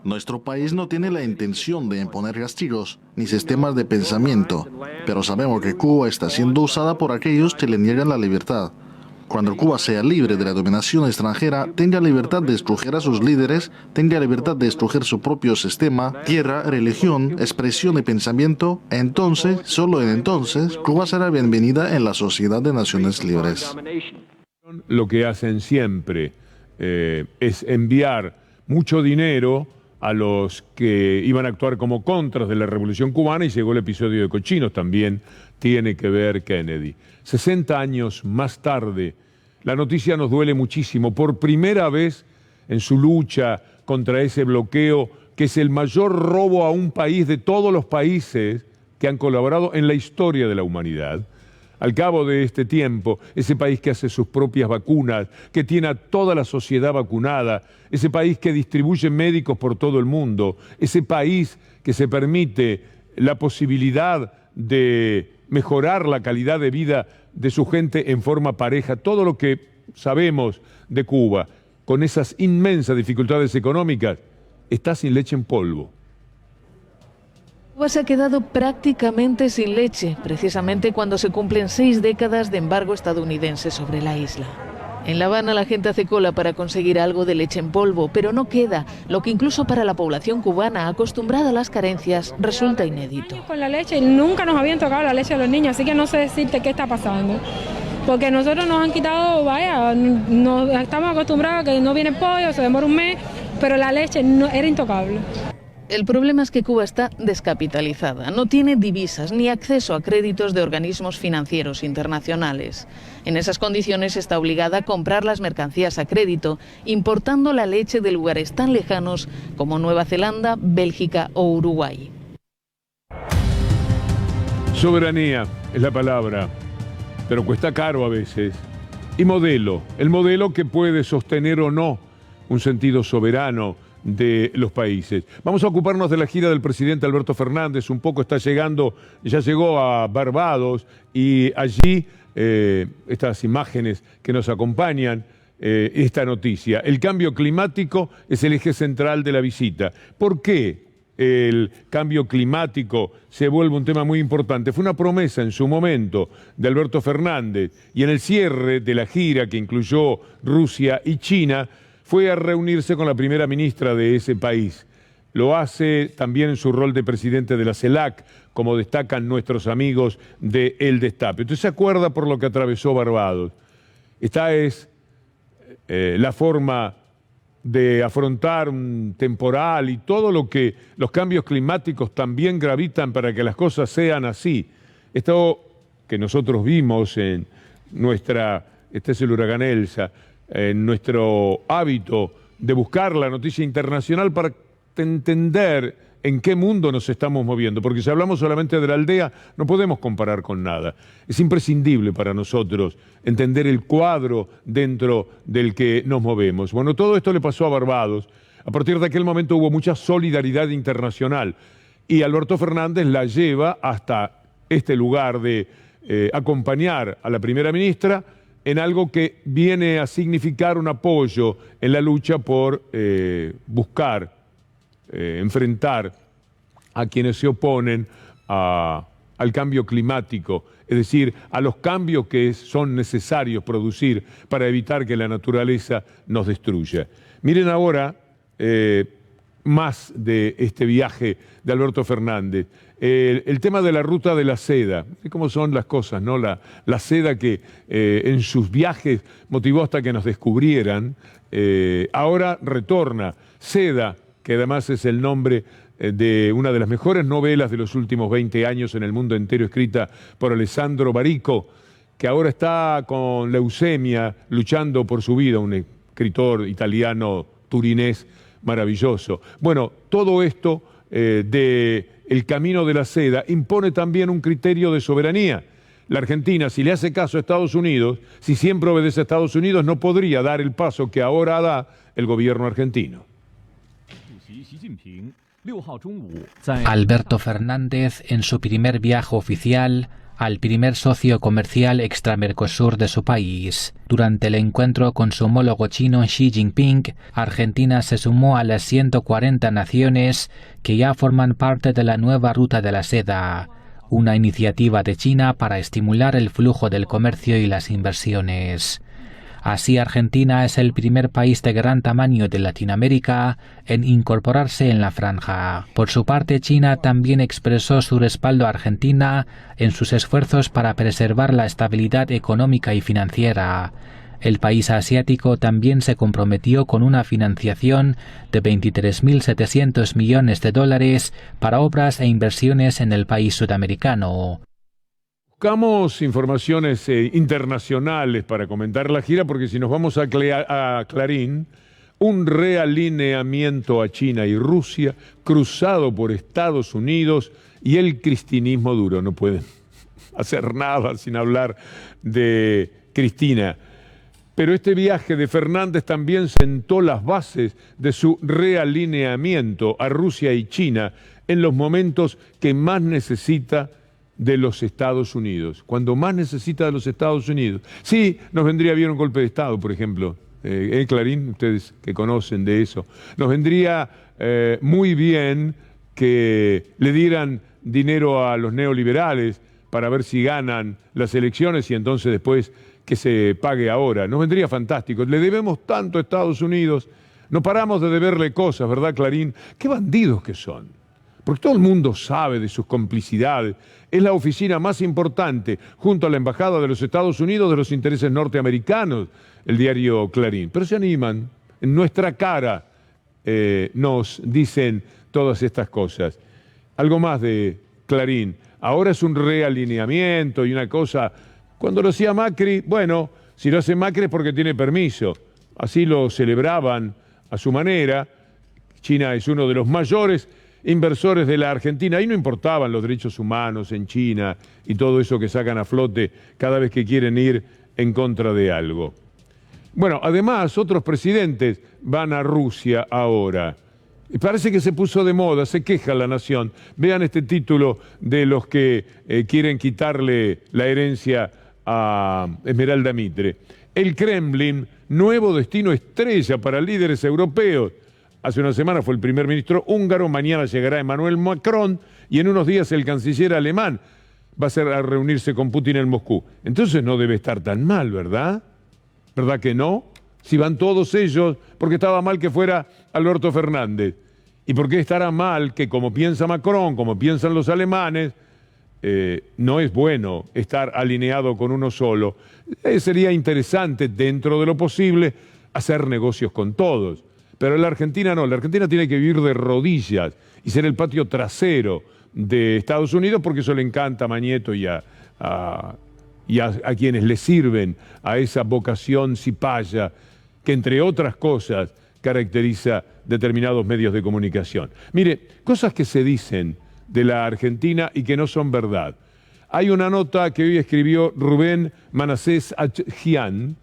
Nuestro país no tiene la intención de imponer castigos ni sistemas de pensamiento, pero sabemos que Cuba está siendo usada por aquellos que le niegan la libertad. Cuando Cuba sea libre de la dominación extranjera, tenga libertad de escoger a sus líderes, tenga libertad de escoger su propio sistema, tierra, religión, expresión y pensamiento, entonces, solo entonces, Cuba será bienvenida en la sociedad de naciones libres. Lo que hacen siempre es enviar mucho dinero a los que iban a actuar como contras de la Revolución Cubana, y llegó el episodio de Cochinos, también tiene que ver Kennedy. 60 años más tarde, la noticia nos duele muchísimo. Por primera vez en su lucha contra ese bloqueo, que es el mayor robo a un país de todos los países que han colaborado en la historia de la humanidad. Al cabo de este tiempo, ese país que hace sus propias vacunas, que tiene a toda la sociedad vacunada, ese país que distribuye médicos por todo el mundo, ese país que se permite la posibilidad de mejorar la calidad de vida de su gente en forma pareja, todo lo que sabemos de Cuba, con esas inmensas dificultades económicas, está sin leche en polvo. Cuba se ha quedado prácticamente sin leche, precisamente cuando se cumplen 6 décadas de embargo estadounidense sobre la isla. En La Habana la gente hace cola para conseguir algo de leche en polvo, pero no queda, lo que incluso para la población cubana acostumbrada a las carencias resulta inédito. Con la leche nunca nos habían tocado la leche a los niños, así que no sé decirte qué está pasando. Porque nosotros nos han quitado, estamos acostumbrados a que no viene pollo, se demora un mes, pero la leche no, era intocable. El problema es que Cuba está descapitalizada, no tiene divisas ni acceso a créditos de organismos financieros internacionales. En esas condiciones está obligada a comprar las mercancías a crédito, importando la leche de lugares tan lejanos como Nueva Zelanda, Bélgica o Uruguay. Soberanía es la palabra, pero cuesta caro a veces. Y modelo, el modelo que puede sostener o no un sentido soberano de los países. Vamos a ocuparnos de la gira del presidente Alberto Fernández, un poco está llegando, ya llegó a Barbados y allí estas imágenes que nos acompañan, esta noticia. El cambio climático es el eje central de la visita. ¿Por qué? el cambio climático se vuelve un tema muy importante. Fue una promesa en su momento de Alberto Fernández, y en el cierre de la gira que incluyó Rusia y China fue a reunirse con la primera ministra de ese país. Lo hace también en su rol de presidente de la CELAC, como destacan nuestros amigos de El Destape. Usted se acuerda por lo que atravesó Barbados. Esta es la forma de afrontar un temporal y todo lo que los cambios climáticos también gravitan para que las cosas sean así. Esto que nosotros vimos en este es el huracán Elsa, en nuestro hábito de buscar la noticia internacional para entender en qué mundo nos estamos moviendo, porque si hablamos solamente de la aldea, no podemos comparar con nada. Es imprescindible para nosotros entender el cuadro dentro del que nos movemos. Bueno, todo esto le pasó a Barbados. A partir de aquel momento hubo mucha solidaridad internacional, y Alberto Fernández la lleva hasta este lugar de acompañar a la primera ministra en algo que viene a significar un apoyo en la lucha por buscar enfrentar a quienes se oponen al cambio climático, es decir, a los cambios que son necesarios producir para evitar que la naturaleza nos destruya. Miren ahora más de este viaje de Alberto Fernández. El tema de la ruta de la seda, cómo son las cosas, ¿no? La seda que en sus viajes motivó hasta que nos descubrieran, ahora retorna. Seda, que además es el nombre de una de las mejores novelas de los últimos 20 años en el mundo entero, escrita por Alessandro Barico, que ahora está con leucemia luchando por su vida, un escritor italiano turinés maravilloso. Bueno, todo esto de el camino de la seda impone también un criterio de soberanía. La Argentina, si le hace caso a Estados Unidos, si siempre obedece a Estados Unidos, no podría dar el paso que ahora da el gobierno argentino. Alberto Fernández, en su primer viaje oficial al primer socio comercial extra-Mercosur de su país. Durante el encuentro con su homólogo chino Xi Jinping, Argentina se sumó a las 140 naciones que ya forman parte de la nueva Ruta de la Seda, una iniciativa de China para estimular el flujo del comercio y las inversiones. Así, Argentina es el primer país de gran tamaño de Latinoamérica en incorporarse en la franja. Por su parte, China también expresó su respaldo a Argentina en sus esfuerzos para preservar la estabilidad económica y financiera. El país asiático también se comprometió con una financiación de 23.700 millones de dólares para obras e inversiones en el país sudamericano. Buscamos informaciones internacionales para comentar la gira, porque si nos vamos a Clarín, un realineamiento a China y Rusia cruzado por Estados Unidos y el cristinismo duro. No pueden hacer nada sin hablar de Cristina. Pero este viaje de Fernández también sentó las bases de su realineamiento a Rusia y China en los momentos que más necesita de los Estados Unidos, cuando más necesita de los Estados Unidos. Sí, nos vendría bien un golpe de Estado, por ejemplo, Clarín, ustedes que conocen de eso, nos vendría muy bien que le dieran dinero a los neoliberales para ver si ganan las elecciones y entonces después que se pague ahora. Nos vendría fantástico. Le debemos tanto a Estados Unidos, no paramos de deberle cosas, ¿verdad, Clarín? ¡Qué bandidos que son! Porque todo el mundo sabe de sus complicidades. Es la oficina más importante, junto a la Embajada de los Estados Unidos, de los intereses norteamericanos, el diario Clarín. Pero se animan, en nuestra cara nos dicen todas estas cosas. Algo más de Clarín. Ahora es un realineamiento y una cosa. Cuando lo hacía Macri, bueno, si lo hace Macri es porque tiene permiso. Así lo celebraban a su manera. China es uno de los mayores inversores de la Argentina. Ahí no importaban los derechos humanos en China y todo eso que sacan a flote cada vez que quieren ir en contra de algo. Bueno, además otros presidentes van a Rusia ahora. Y parece que se puso de moda, se queja la nación. Vean este título de los que quieren quitarle la herencia a Esmeralda Mitre. El Kremlin, nuevo destino estrella para líderes europeos. hace una semana fue el primer ministro húngaro, mañana llegará Emmanuel Macron y en unos días el canciller alemán va a reunirse con Putin en Moscú. Entonces no debe estar tan mal, ¿verdad? ¿Verdad que no? Si van todos ellos, porque estaba mal que fuera Alberto Fernández. ¿Y por qué estará mal que, como piensa Macron, como piensan los alemanes, no es bueno estar alineado con uno solo? Sería interesante, dentro de lo posible, hacer negocios con todos. Pero la Argentina no, la Argentina tiene que vivir de rodillas y ser el patio trasero de Estados Unidos, porque eso le encanta a Mañeto y a quienes le sirven a esa vocación cipaya que, entre otras cosas, caracteriza determinados medios de comunicación. Mire, cosas que se dicen de la Argentina y que no son verdad. Hay una nota que hoy escribió Rubén Manasés Achjian,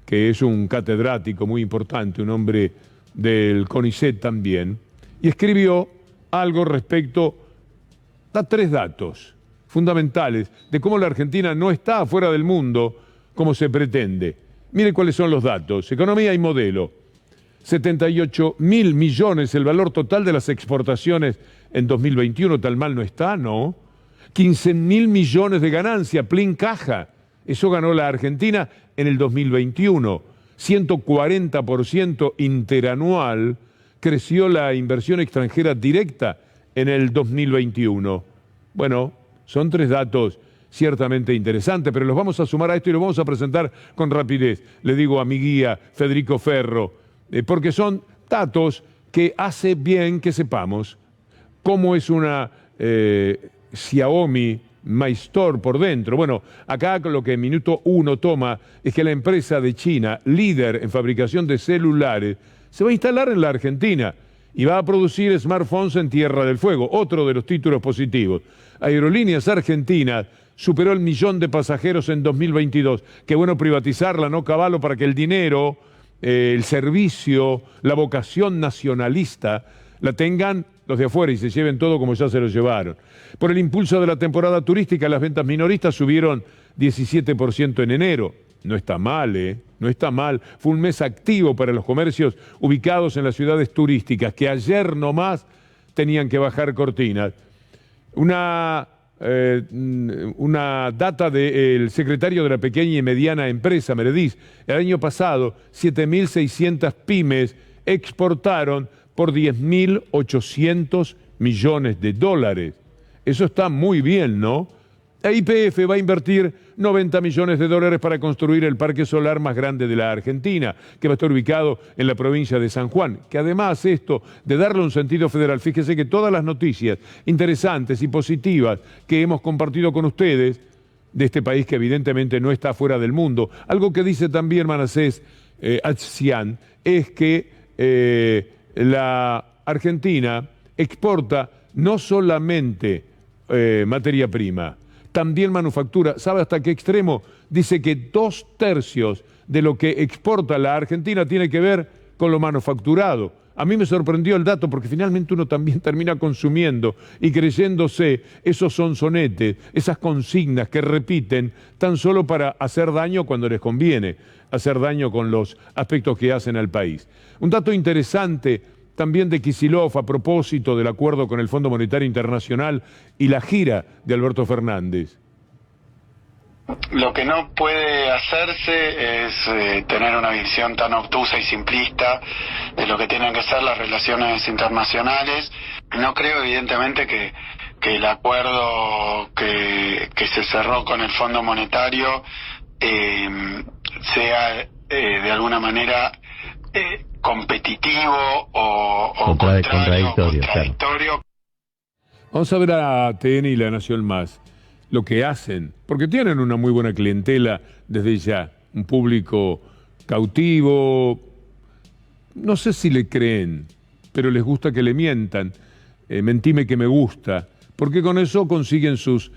que es un catedrático muy importante, un hombre del CONICET también, y escribió algo respecto a 3 datos fundamentales de cómo la Argentina no está afuera del mundo como se pretende. Mire cuáles son los datos. Economía y modelo. 78.000 millones el valor total de las exportaciones en 2021, tal mal no está, ¿no? 15.000 millones de ganancia, plin caja. Eso ganó la Argentina en el 2021. 140% interanual creció la inversión extranjera directa en el 2021. Bueno, son 3 datos ciertamente interesantes, pero los vamos a sumar a esto y los vamos a presentar con rapidez. Le digo a mi guía Federico Ferro, porque son datos que hace bien que sepamos cómo es una Xiaomi My Store por dentro. Bueno, acá lo que en minuto 1 toma es que la empresa de China, líder en fabricación de celulares, se va a instalar en la Argentina y va a producir smartphones en Tierra del Fuego. Otro de los títulos positivos. Aerolíneas Argentinas superó el 1 millón de pasajeros en 2022. Qué bueno privatizarla, ¿no, Caballo? Para que el dinero, el servicio, la vocación nacionalista la tengan los de afuera y se lleven todo como ya se lo llevaron. Por el impulso de la temporada turística, las ventas minoristas subieron 17% en enero. No está mal, ¿eh? No está mal. Fue un mes activo para los comercios ubicados en las ciudades turísticas, que ayer nomás tenían que bajar cortinas. Una data del secretario de la pequeña y mediana empresa, Meredith, el año pasado 7.600 pymes exportaron por 10.800 millones de dólares. Eso está muy bien, ¿no? YPF va a invertir 90 millones de dólares para construir el parque solar más grande de la Argentina, que va a estar ubicado en la provincia de San Juan. Que además esto de darle un sentido federal, fíjese que todas las noticias interesantes y positivas que hemos compartido con ustedes de este país que evidentemente no está fuera del mundo, algo que dice también Manasés Achjian, es que la Argentina exporta no solamente materia prima, también manufactura. ¿Sabe hasta qué extremo? Dice que 2/3 de lo que exporta la Argentina tiene que ver con lo manufacturado. A mí me sorprendió el dato porque finalmente uno también termina consumiendo y creyéndose esos sonsonetes, esas consignas que repiten tan solo para hacer daño cuando les conviene, hacer daño con los aspectos que hacen al país. Un dato interesante también de Kicillof a propósito del acuerdo con el Fondo Monetario Internacional y la gira de Alberto Fernández. Lo que no puede hacerse es tener una visión tan obtusa y simplista de lo que tienen que ser las relaciones internacionales. No creo, evidentemente, que el acuerdo que se cerró con el Fondo Monetario sea de alguna manera competitivo o contradictorio. Claro. Vamos a ver a ATN y La Nación Más lo que hacen, porque tienen una muy buena clientela desde ya, un público cautivo. No sé si le creen, pero les gusta que le mientan. Mentime que me gusta, porque con eso consiguen sus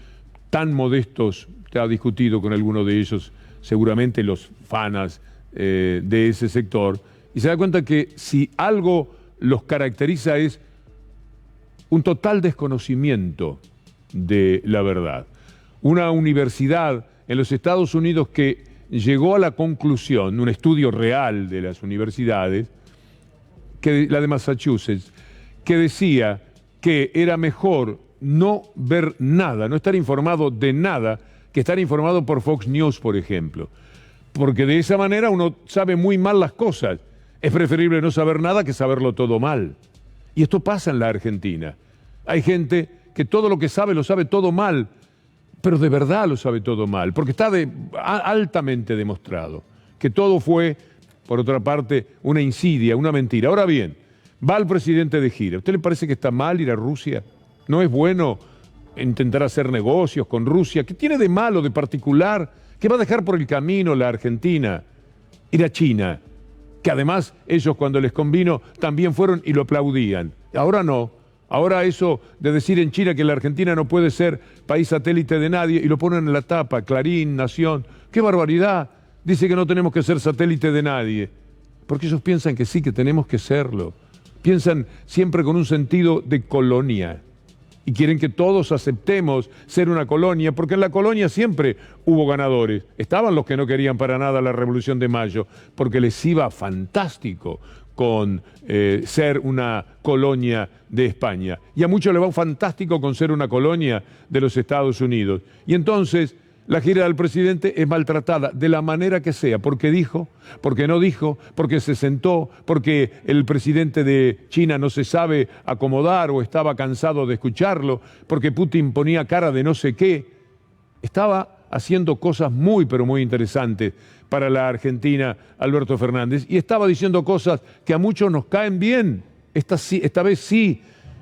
tan modestos, te ha discutido con alguno de ellos, seguramente los fanas de ese sector, y se da cuenta que si algo los caracteriza es un total desconocimiento de la verdad. Una universidad en los Estados Unidos que llegó a la conclusión, un estudio real de las universidades, la de Massachusetts, que decía que era mejor no ver nada, no estar informado de nada, que estar informado por Fox News, por ejemplo. Porque de esa manera uno sabe muy mal las cosas. Es preferible no saber nada que saberlo todo mal. Y esto pasa en la Argentina. Hay gente que todo lo que sabe lo sabe todo mal, pero de verdad lo sabe todo mal, porque está altamente demostrado que todo fue, por otra parte, una insidia, una mentira. Ahora bien, va el presidente de gira. ¿A usted le parece que está mal ir a Rusia? ¿No es bueno intentar hacer negocios con Rusia? ¿Qué tiene de malo, de particular? ¿Qué va a dejar por el camino la Argentina? Ir a China, que además ellos cuando les convino también fueron y lo aplaudían. Ahora no. Ahora eso de decir en China que la Argentina no puede ser país satélite de nadie y lo ponen en la tapa, Clarín, Nación. ¡Qué barbaridad! Dice que no tenemos que ser satélite de nadie. Porque ellos piensan que sí, que tenemos que serlo. Piensan siempre con un sentido de colonia. Y quieren que todos aceptemos ser una colonia, porque en la colonia siempre hubo ganadores. Estaban los que no querían para nada la Revolución de Mayo, porque les iba fantástico con ser una colonia de España. Y a muchos les va fantástico con ser una colonia de los Estados Unidos. Y entonces la gira del presidente es maltratada de la manera que sea, porque dijo, porque no dijo, porque se sentó, porque el presidente de China no se sabe acomodar o estaba cansado de escucharlo, porque Putin ponía cara de no sé qué. Estaba haciendo cosas muy, pero muy interesantes para la Argentina, Alberto Fernández, y estaba diciendo cosas que a muchos nos caen bien. Esta vez sí,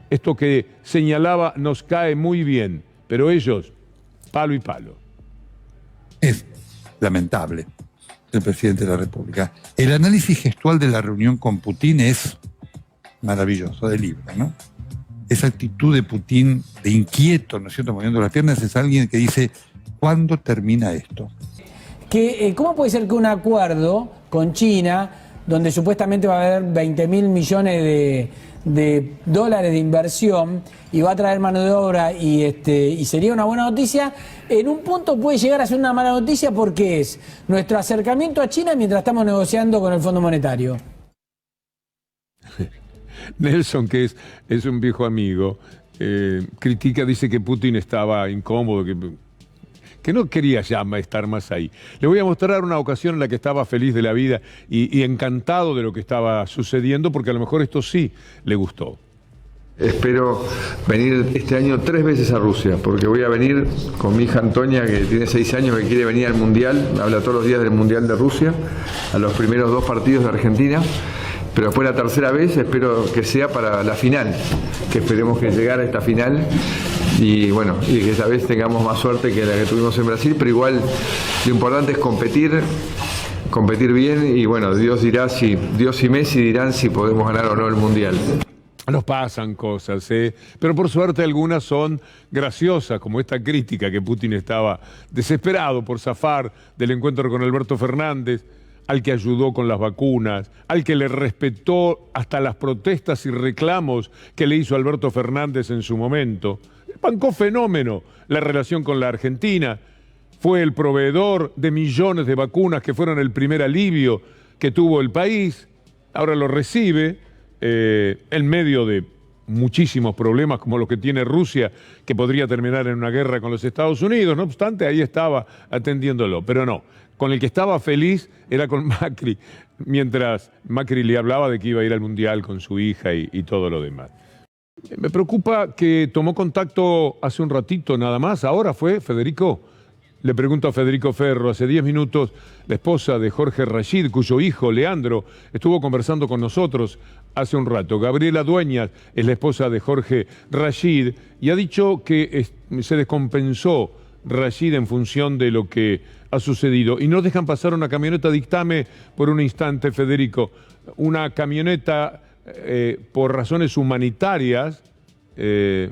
esto que señalaba nos cae muy bien, pero ellos, palo y palo. Es lamentable el presidente de la República. El análisis gestual de la reunión con Putin es maravilloso, de libro, ¿no? Esa actitud de Putin, de inquieto, ¿no es cierto?, moviendo las piernas, es alguien que dice, ¿cuándo termina esto? ¿Cómo puede ser que un acuerdo con China, donde supuestamente va a haber 20.000 millones de dólares de inversión y va a traer mano de obra y sería una buena noticia, en un punto puede llegar a ser una mala noticia porque es nuestro acercamiento a China mientras estamos negociando con el Fondo Monetario? Nelson, que es un viejo amigo, critica, dice que Putin estaba incómodo, que no quería ya estar más ahí. Le voy a mostrar una ocasión en la que estaba feliz de la vida y encantado de lo que estaba sucediendo, porque a lo mejor esto sí le gustó. Espero venir este año 3 veces a Rusia, porque voy a venir con mi hija Antonia, que tiene 6 años, que quiere venir al Mundial, habla todos los días del Mundial de Rusia, a los primeros 2 partidos de Argentina, pero después la tercera vez espero que sea para la final, que esperemos que llegara a esta final y bueno, y que esta vez tengamos más suerte que la que tuvimos en Brasil, pero igual lo importante es competir bien y bueno, Dios y Messi dirán si podemos ganar o no el Mundial. Nos pasan cosas, pero por suerte algunas son graciosas, como esta crítica que Putin estaba desesperado por zafar del encuentro con Alberto Fernández, al que ayudó con las vacunas, al que le respetó hasta las protestas y reclamos que le hizo Alberto Fernández en su momento. Bancó fenómeno la relación con la Argentina, fue el proveedor de millones de vacunas que fueron el primer alivio que tuvo el país, ahora lo recibe en medio de muchísimos problemas como los que tiene Rusia, que podría terminar en una guerra con los Estados Unidos. No obstante, ahí estaba atendiéndolo, pero no. Con el que estaba feliz era con Macri, mientras Macri le hablaba de que iba a ir al Mundial con su hija y todo lo demás. Me preocupa que tomó contacto hace un ratito nada más, ahora fue Federico. Le pregunto a Federico Ferro, hace 10 minutos, la esposa de Jorge Rashid, cuyo hijo, Leandro, estuvo conversando con nosotros hace un rato. Gabriela Dueñas es la esposa de Jorge Rashid y ha dicho que se descompensó Rashid en función de lo que ha sucedido. Y no dejan pasar una camioneta, dictame por un instante, Federico, una camioneta por razones humanitarias, que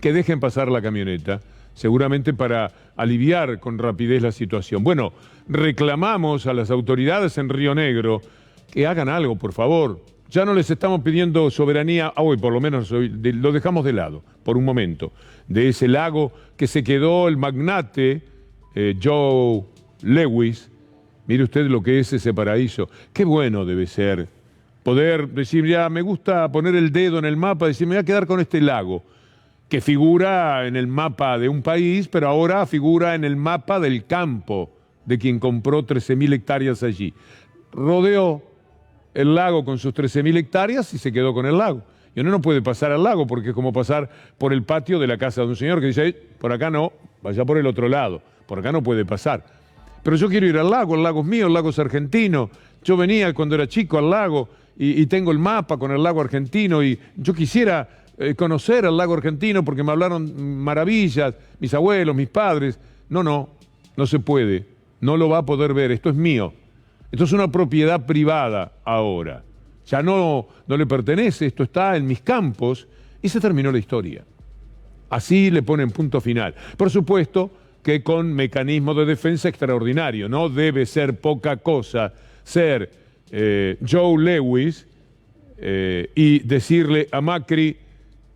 dejen pasar la camioneta, seguramente para aliviar con rapidez la situación. Bueno, reclamamos a las autoridades en Río Negro que hagan algo, por favor. Ya no les estamos pidiendo soberanía, hoy por lo menos lo dejamos de lado, por un momento, de ese lago que se quedó el magnate Joe Lewis. Mire usted lo que es ese paraíso. Qué bueno debe ser Poder decir, ya me gusta poner el dedo en el mapa, decir, me voy a quedar con este lago, que figura en el mapa de un país, pero ahora figura en el mapa del campo de quien compró 13.000 hectáreas allí. Rodeó el lago con sus 13.000 hectáreas y se quedó con el lago. Y uno no puede pasar al lago porque es como pasar por el patio de la casa de un señor que dice, por acá no, vaya por el otro lado, por acá no puede pasar. Pero yo quiero ir al lago es mío, el lago es argentino. Yo venía cuando era chico al lago y tengo el mapa con el lago argentino y yo quisiera conocer el lago argentino porque me hablaron maravillas, mis abuelos, mis padres. No se puede, no lo va a poder ver, esto es mío. Esto es una propiedad privada ahora. Ya no le pertenece, esto está en mis campos y se terminó la historia. Así le ponen punto final. Por supuesto que con mecanismo de defensa extraordinario. No debe ser poca cosa ser Joe Lewis y decirle a Macri,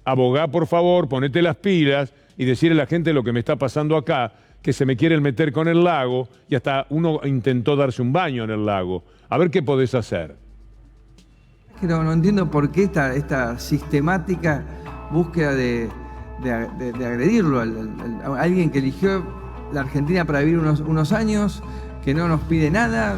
abogá por favor, ponete las pilas y decirle a la gente lo que me está pasando acá, que se me quieren meter con el lago y hasta uno intentó darse un baño en el lago. A ver qué podés hacer. No entiendo por qué esta sistemática búsqueda de agredirlo a alguien que eligió la Argentina para vivir unos años, que no nos pide nada.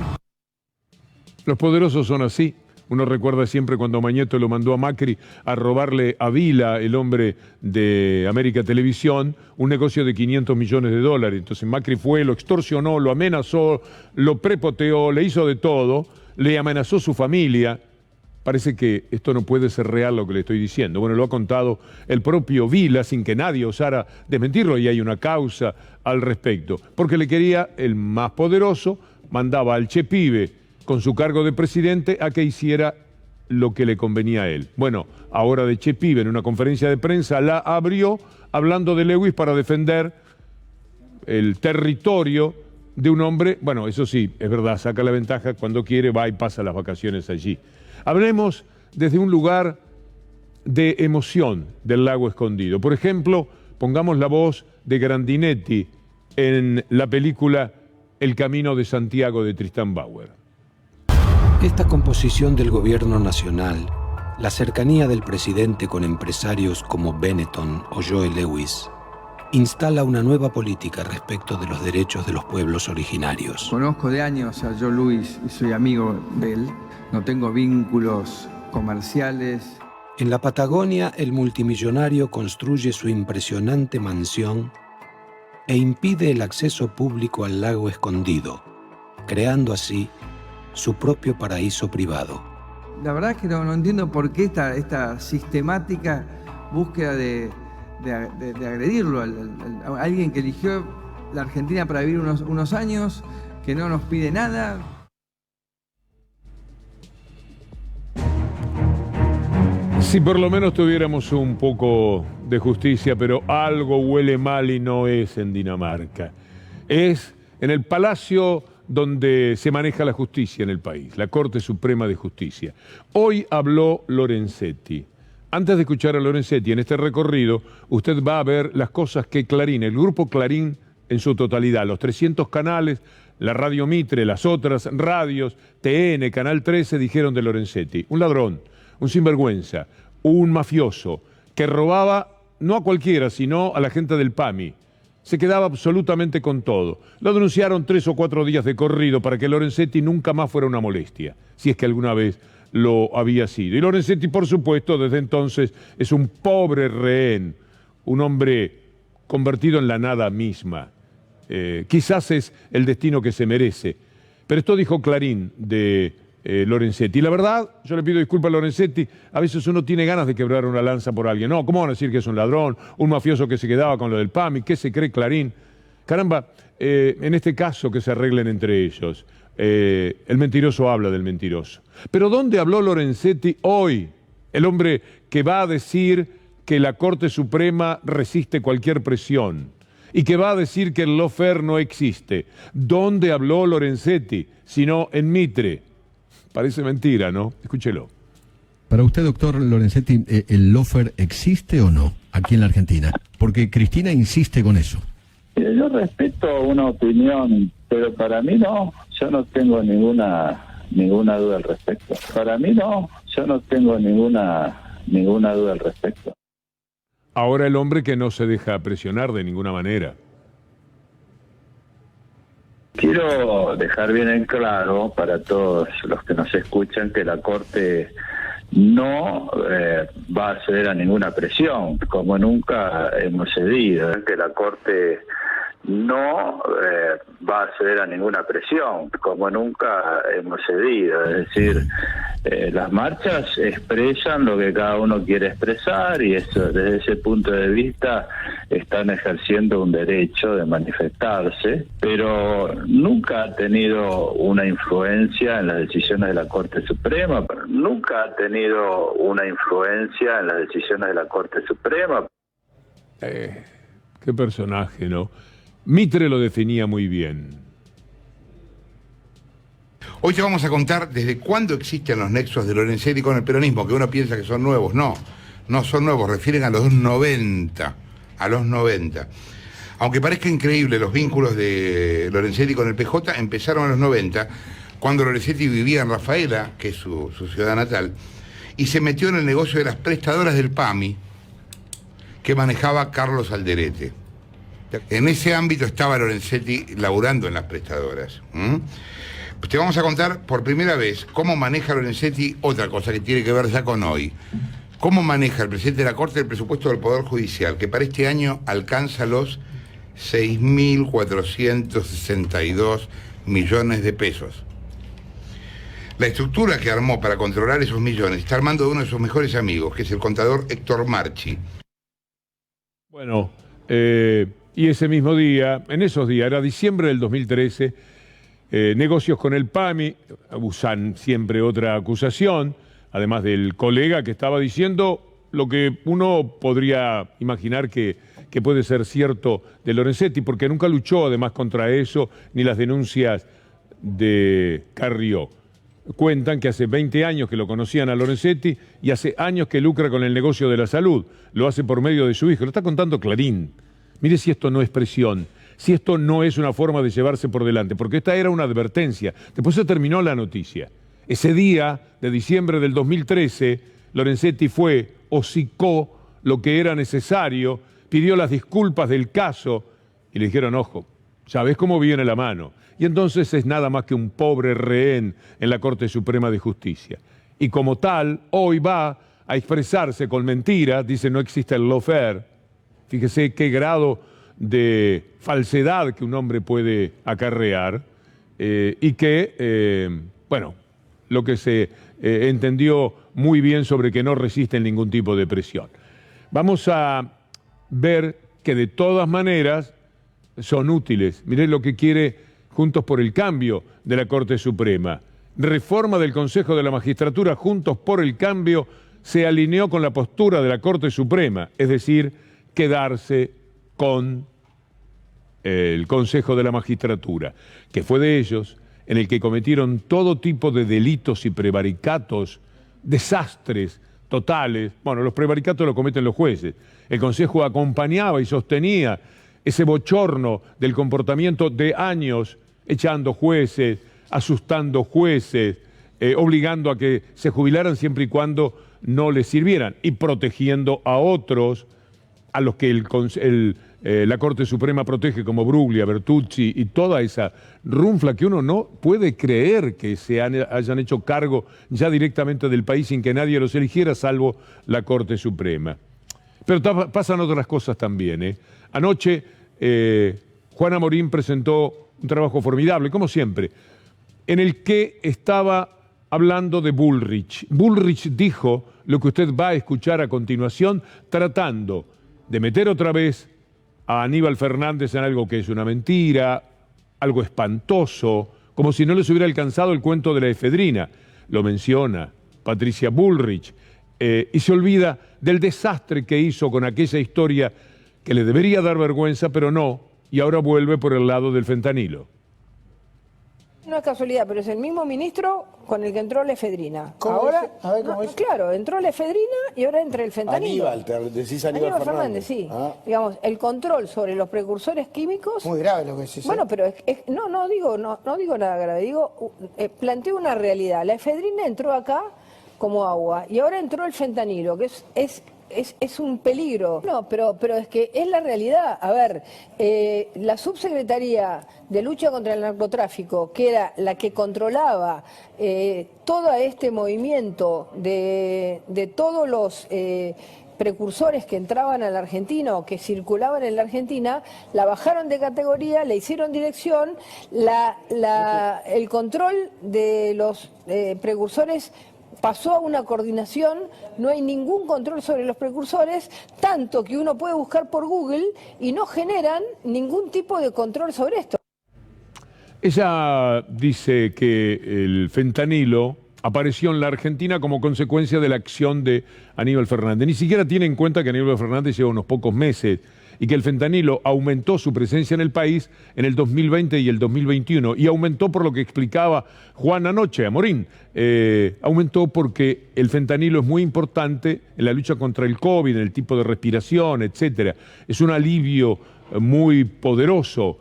Los poderosos son así. Uno recuerda siempre cuando Mañeto lo mandó a Macri a robarle a Vila, el hombre de América Televisión, un negocio de $500 millones. Entonces Macri fue, lo extorsionó, lo amenazó, lo prepoteó, le hizo de todo, le amenazó su familia. Parece que esto no puede ser real lo que le estoy diciendo. Bueno, lo ha contado el propio Vila sin que nadie osara desmentirlo y hay una causa al respecto. Porque le quería el más poderoso, mandaba al Che Pibe con su cargo de presidente a que hiciera lo que le convenía a él. Bueno, ahora de Che Pibe en una conferencia de prensa la abrió hablando de Lewis para defender el territorio de un hombre, bueno, eso sí, es verdad, saca la ventaja cuando quiere, va y pasa las vacaciones allí. Hablemos desde un lugar de emoción del lago escondido. Por ejemplo, pongamos la voz de Grandinetti en la película El Camino de Santiago de Tristán Bauer. Esta composición del gobierno nacional, la cercanía del presidente con empresarios como Benetton o Joe Lewis, instala una nueva política respecto de los derechos de los pueblos originarios. Conozco de años a Joe Lewis y soy amigo de él. No tengo vínculos comerciales. En la Patagonia, el multimillonario construye su impresionante mansión e impide el acceso público al lago escondido, creando así su propio paraíso privado. La verdad es que no entiendo por qué esta sistemática búsqueda de agredirlo a alguien que eligió la Argentina para vivir unos años, que no nos pide nada. Si por lo menos tuviéramos un poco de justicia, pero algo huele mal y no es en Dinamarca. Es en el palacio donde se maneja la justicia en el país, la Corte Suprema de Justicia. Hoy habló Lorenzetti. Antes de escuchar a Lorenzetti en este recorrido, usted va a ver las cosas que Clarín, el grupo Clarín en su totalidad, los 300 canales, la Radio Mitre, las otras radios, TN, Canal 13, dijeron de Lorenzetti. Un ladrón, un sinvergüenza, un mafioso, que robaba no a cualquiera, sino a la gente del PAMI. Se quedaba absolutamente con todo. Lo denunciaron 3 o 4 días de corrido para que Lorenzetti nunca más fuera una molestia, si es que alguna vez lo había sido. Y Lorenzetti, por supuesto, desde entonces es un pobre rehén, un hombre convertido en la nada misma. Quizás es el destino que se merece. Pero esto dijo Clarín de Lorenzetti. Y la verdad, yo le pido disculpas a Lorenzetti, a veces uno tiene ganas de quebrar una lanza por alguien. No, ¿cómo van a decir que es un ladrón, un mafioso que se quedaba con lo del PAMI? ¿Qué se cree Clarín? Caramba, en este caso que se arreglen entre ellos. El mentiroso habla del mentiroso. Pero ¿dónde habló Lorenzetti hoy? El hombre que va a decir que la Corte Suprema resiste cualquier presión y que va a decir que el lawfare no existe. ¿Dónde habló Lorenzetti? Sino en Mitre. Parece mentira, ¿no? Escúchelo. Para usted, doctor Lorenzetti, ¿el lawfare existe o no aquí en la Argentina? Porque Cristina insiste con eso. Yo respeto una opinión, pero para mí no. Yo no tengo ninguna duda al respecto. Para mí no. Yo no tengo ninguna duda al respecto. Ahora el hombre que no se deja presionar de ninguna manera. Quiero dejar bien en claro para todos los que nos escuchan que la Corte no va a ceder a ninguna presión, como nunca hemos cedido. Que la Corte no va a ceder a ninguna presión, como nunca hemos cedido. Es decir, las marchas expresan lo que cada uno quiere expresar y eso, desde ese punto de vista están ejerciendo un derecho de manifestarse, pero nunca ha tenido una influencia en las decisiones de la Corte Suprema, nunca ha tenido una influencia en las decisiones de la Corte Suprema. Qué personaje, ¿no? Mitre lo definía muy bien. Hoy te vamos a contar desde cuándo existen los nexos de Lorenzetti con el peronismo, que uno piensa que son nuevos. No, no son nuevos, refieren a los 90. A los 90. Aunque parezca increíble, los vínculos de Lorenzetti con el PJ empezaron en los 90, cuando Lorenzetti vivía en Rafaela, que es su ciudad natal, y se metió en el negocio de las prestadoras del PAMI, que manejaba Carlos Alderete. En ese ámbito estaba Lorenzetti laburando en las prestadoras. Pues te vamos a contar por primera vez cómo maneja Lorenzetti otra cosa que tiene que ver ya con hoy. Cómo maneja el presidente de la Corte el presupuesto del Poder Judicial, que para este año alcanza los 6.462 millones de pesos. La estructura que armó para controlar esos millones está armando de uno de sus mejores amigos, que es el contador Héctor Marchi. Bueno, y ese mismo día, en esos días, era diciembre del 2013, negocios con el PAMI, usan siempre otra acusación, además del colega que estaba diciendo lo que uno podría imaginar que puede ser cierto de Lorenzetti, porque nunca luchó además contra eso, ni las denuncias de Carrió. Cuentan que hace 20 años que lo conocían a Lorenzetti y hace años que lucra con el negocio de la salud. Lo hace por medio de su hijo. Lo está contando Clarín. Mire si esto no es presión, si esto no es una forma de llevarse por delante, porque esta era una advertencia. Después se terminó la noticia. Ese día de diciembre del 2013, Lorenzetti fue, hocicó lo que era necesario, pidió las disculpas del caso y le dijeron, ojo, ¿sabés cómo viene la mano? Y entonces es nada más que un pobre rehén en la Corte Suprema de Justicia. Y como tal, hoy va a expresarse con mentiras, dice no existe el lawfare. Fíjese qué grado de falsedad que un hombre puede acarrear y que, bueno, lo que se entendió muy bien sobre que no resisten ningún tipo de presión. Vamos a ver que de todas maneras son útiles. Miren lo que quiere Juntos por el Cambio de la Corte Suprema. Reforma del Consejo de la Magistratura, Juntos por el Cambio se alineó con la postura de la Corte Suprema, es decir, quedarse con el Consejo de la Magistratura, que fue de ellos en el que cometieron todo tipo de delitos y prevaricatos, desastres totales. Bueno, los prevaricatos lo cometen los jueces. El Consejo acompañaba y sostenía ese bochorno del comportamiento de años, echando jueces, asustando jueces, obligando a que se jubilaran siempre y cuando no les sirvieran, y protegiendo a otros, a los que la Corte Suprema protege, como Bruglia, Bertucci y toda esa runfla que uno no puede creer que se hayan hecho cargo ya directamente del país sin que nadie los eligiera, salvo la Corte Suprema. Pero pasan otras cosas también. Anoche Juana Morín presentó un trabajo formidable, como siempre, en el que estaba hablando de Bullrich. Bullrich dijo lo que usted va a escuchar a continuación, tratando de meter otra vez a Aníbal Fernández en algo que es una mentira, algo espantoso, como si no les hubiera alcanzado el cuento de la efedrina. Lo menciona Patricia Bullrich y se olvida del desastre que hizo con aquella historia que le debería dar vergüenza, pero no, y ahora vuelve por el lado del fentanilo. No es casualidad, pero es el mismo ministro con el que entró la efedrina. ¿Cómo ahora, es? A ver, ¿cómo es? Claro, entró la efedrina y ahora entra el fentanilo. Aníbal, te decís Aníbal Fernández. Sí. Ah. Digamos, el control sobre los precursores químicos. Muy grave lo que decís. Bueno, pero no digo nada grave. Digo, planteo una realidad. La efedrina entró acá como agua. Y ahora entró el fentanilo, que es un peligro. No, pero es que es la realidad. A ver, la subsecretaría de lucha contra el narcotráfico, que era la que controlaba todo este movimiento de todos los precursores que entraban a la Argentina o que circulaban en la Argentina, la bajaron de categoría, le hicieron dirección, el control de los precursores pasó a una coordinación, no hay ningún control sobre los precursores, tanto que uno puede buscar por Google y no generan ningún tipo de control sobre esto. Ella dice que el fentanilo apareció en la Argentina como consecuencia de la acción de Aníbal Fernández. Ni siquiera tiene en cuenta que Aníbal Fernández lleva unos pocos meses y que el fentanilo aumentó su presencia en el país en el 2020 y el 2021. Y aumentó por lo que explicaba Juan anoche, Amorín. Aumentó porque el fentanilo es muy importante en la lucha contra el COVID, en el tipo de respiración, etc. Es un alivio muy poderoso,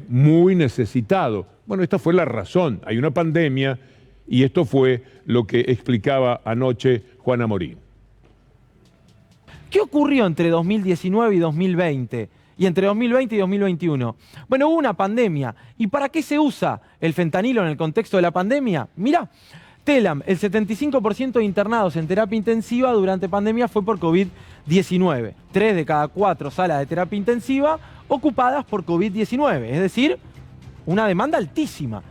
muy necesitado. Bueno, esta fue la razón. Hay una pandemia y esto fue lo que explicaba anoche Juan Amorín. ¿Qué ocurrió entre 2019 y 2020? Y entre 2020 y 2021. Bueno, hubo una pandemia. ¿Y para qué se usa el fentanilo en el contexto de la pandemia? Mirá, TELAM, el 75% de internados en terapia intensiva durante pandemia fue por COVID-19. 3 de cada 4 salas de terapia intensiva ocupadas por COVID-19. Es decir, una demanda altísima.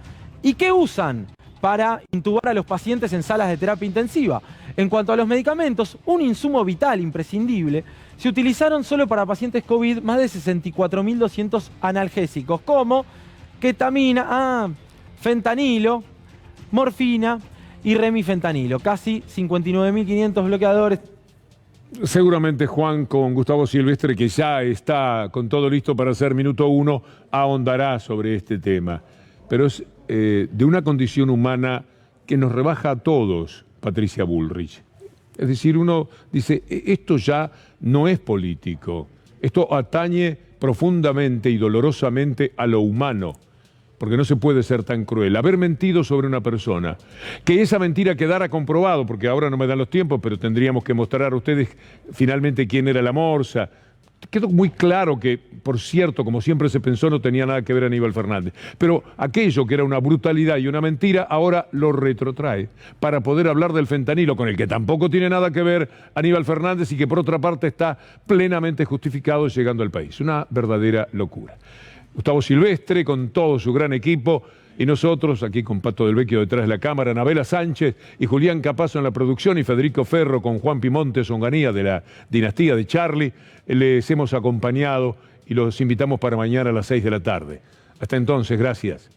¿Y qué usan para intubar a los pacientes en salas de terapia intensiva? En cuanto a los medicamentos, un insumo vital imprescindible, se utilizaron solo para pacientes COVID más de 64.200 analgésicos, como ketamina, fentanilo, morfina y remifentanilo. Casi 59.500 bloqueadores. Seguramente Juan, con Gustavo Silvestre, que ya está con todo listo para hacer Minuto 1, ahondará sobre este tema. Pero es de una condición humana que nos rebaja a todos, Patricia Bullrich. Es decir, uno dice, esto ya no es político, esto atañe profundamente y dolorosamente a lo humano, porque no se puede ser tan cruel. Haber mentido sobre una persona, que esa mentira quedara comprobado, porque ahora no me dan los tiempos, pero tendríamos que mostrar a ustedes finalmente quién era la morsa. Quedó muy claro que, por cierto, como siempre se pensó, no tenía nada que ver Aníbal Fernández. Pero aquello que era una brutalidad y una mentira, ahora lo retrotrae para poder hablar del fentanilo, con el que tampoco tiene nada que ver Aníbal Fernández y que por otra parte está plenamente justificado llegando al país. Una verdadera locura. Gustavo Silvestre con todo su gran equipo y nosotros aquí con Pato del Vecchio detrás de la cámara, Anabela Sánchez y Julián Capazo en la producción y Federico Ferro con Juan Pimontes Onganía de la dinastía de Charlie. Les hemos acompañado y los invitamos para mañana a las 6 de la tarde. Hasta entonces, gracias.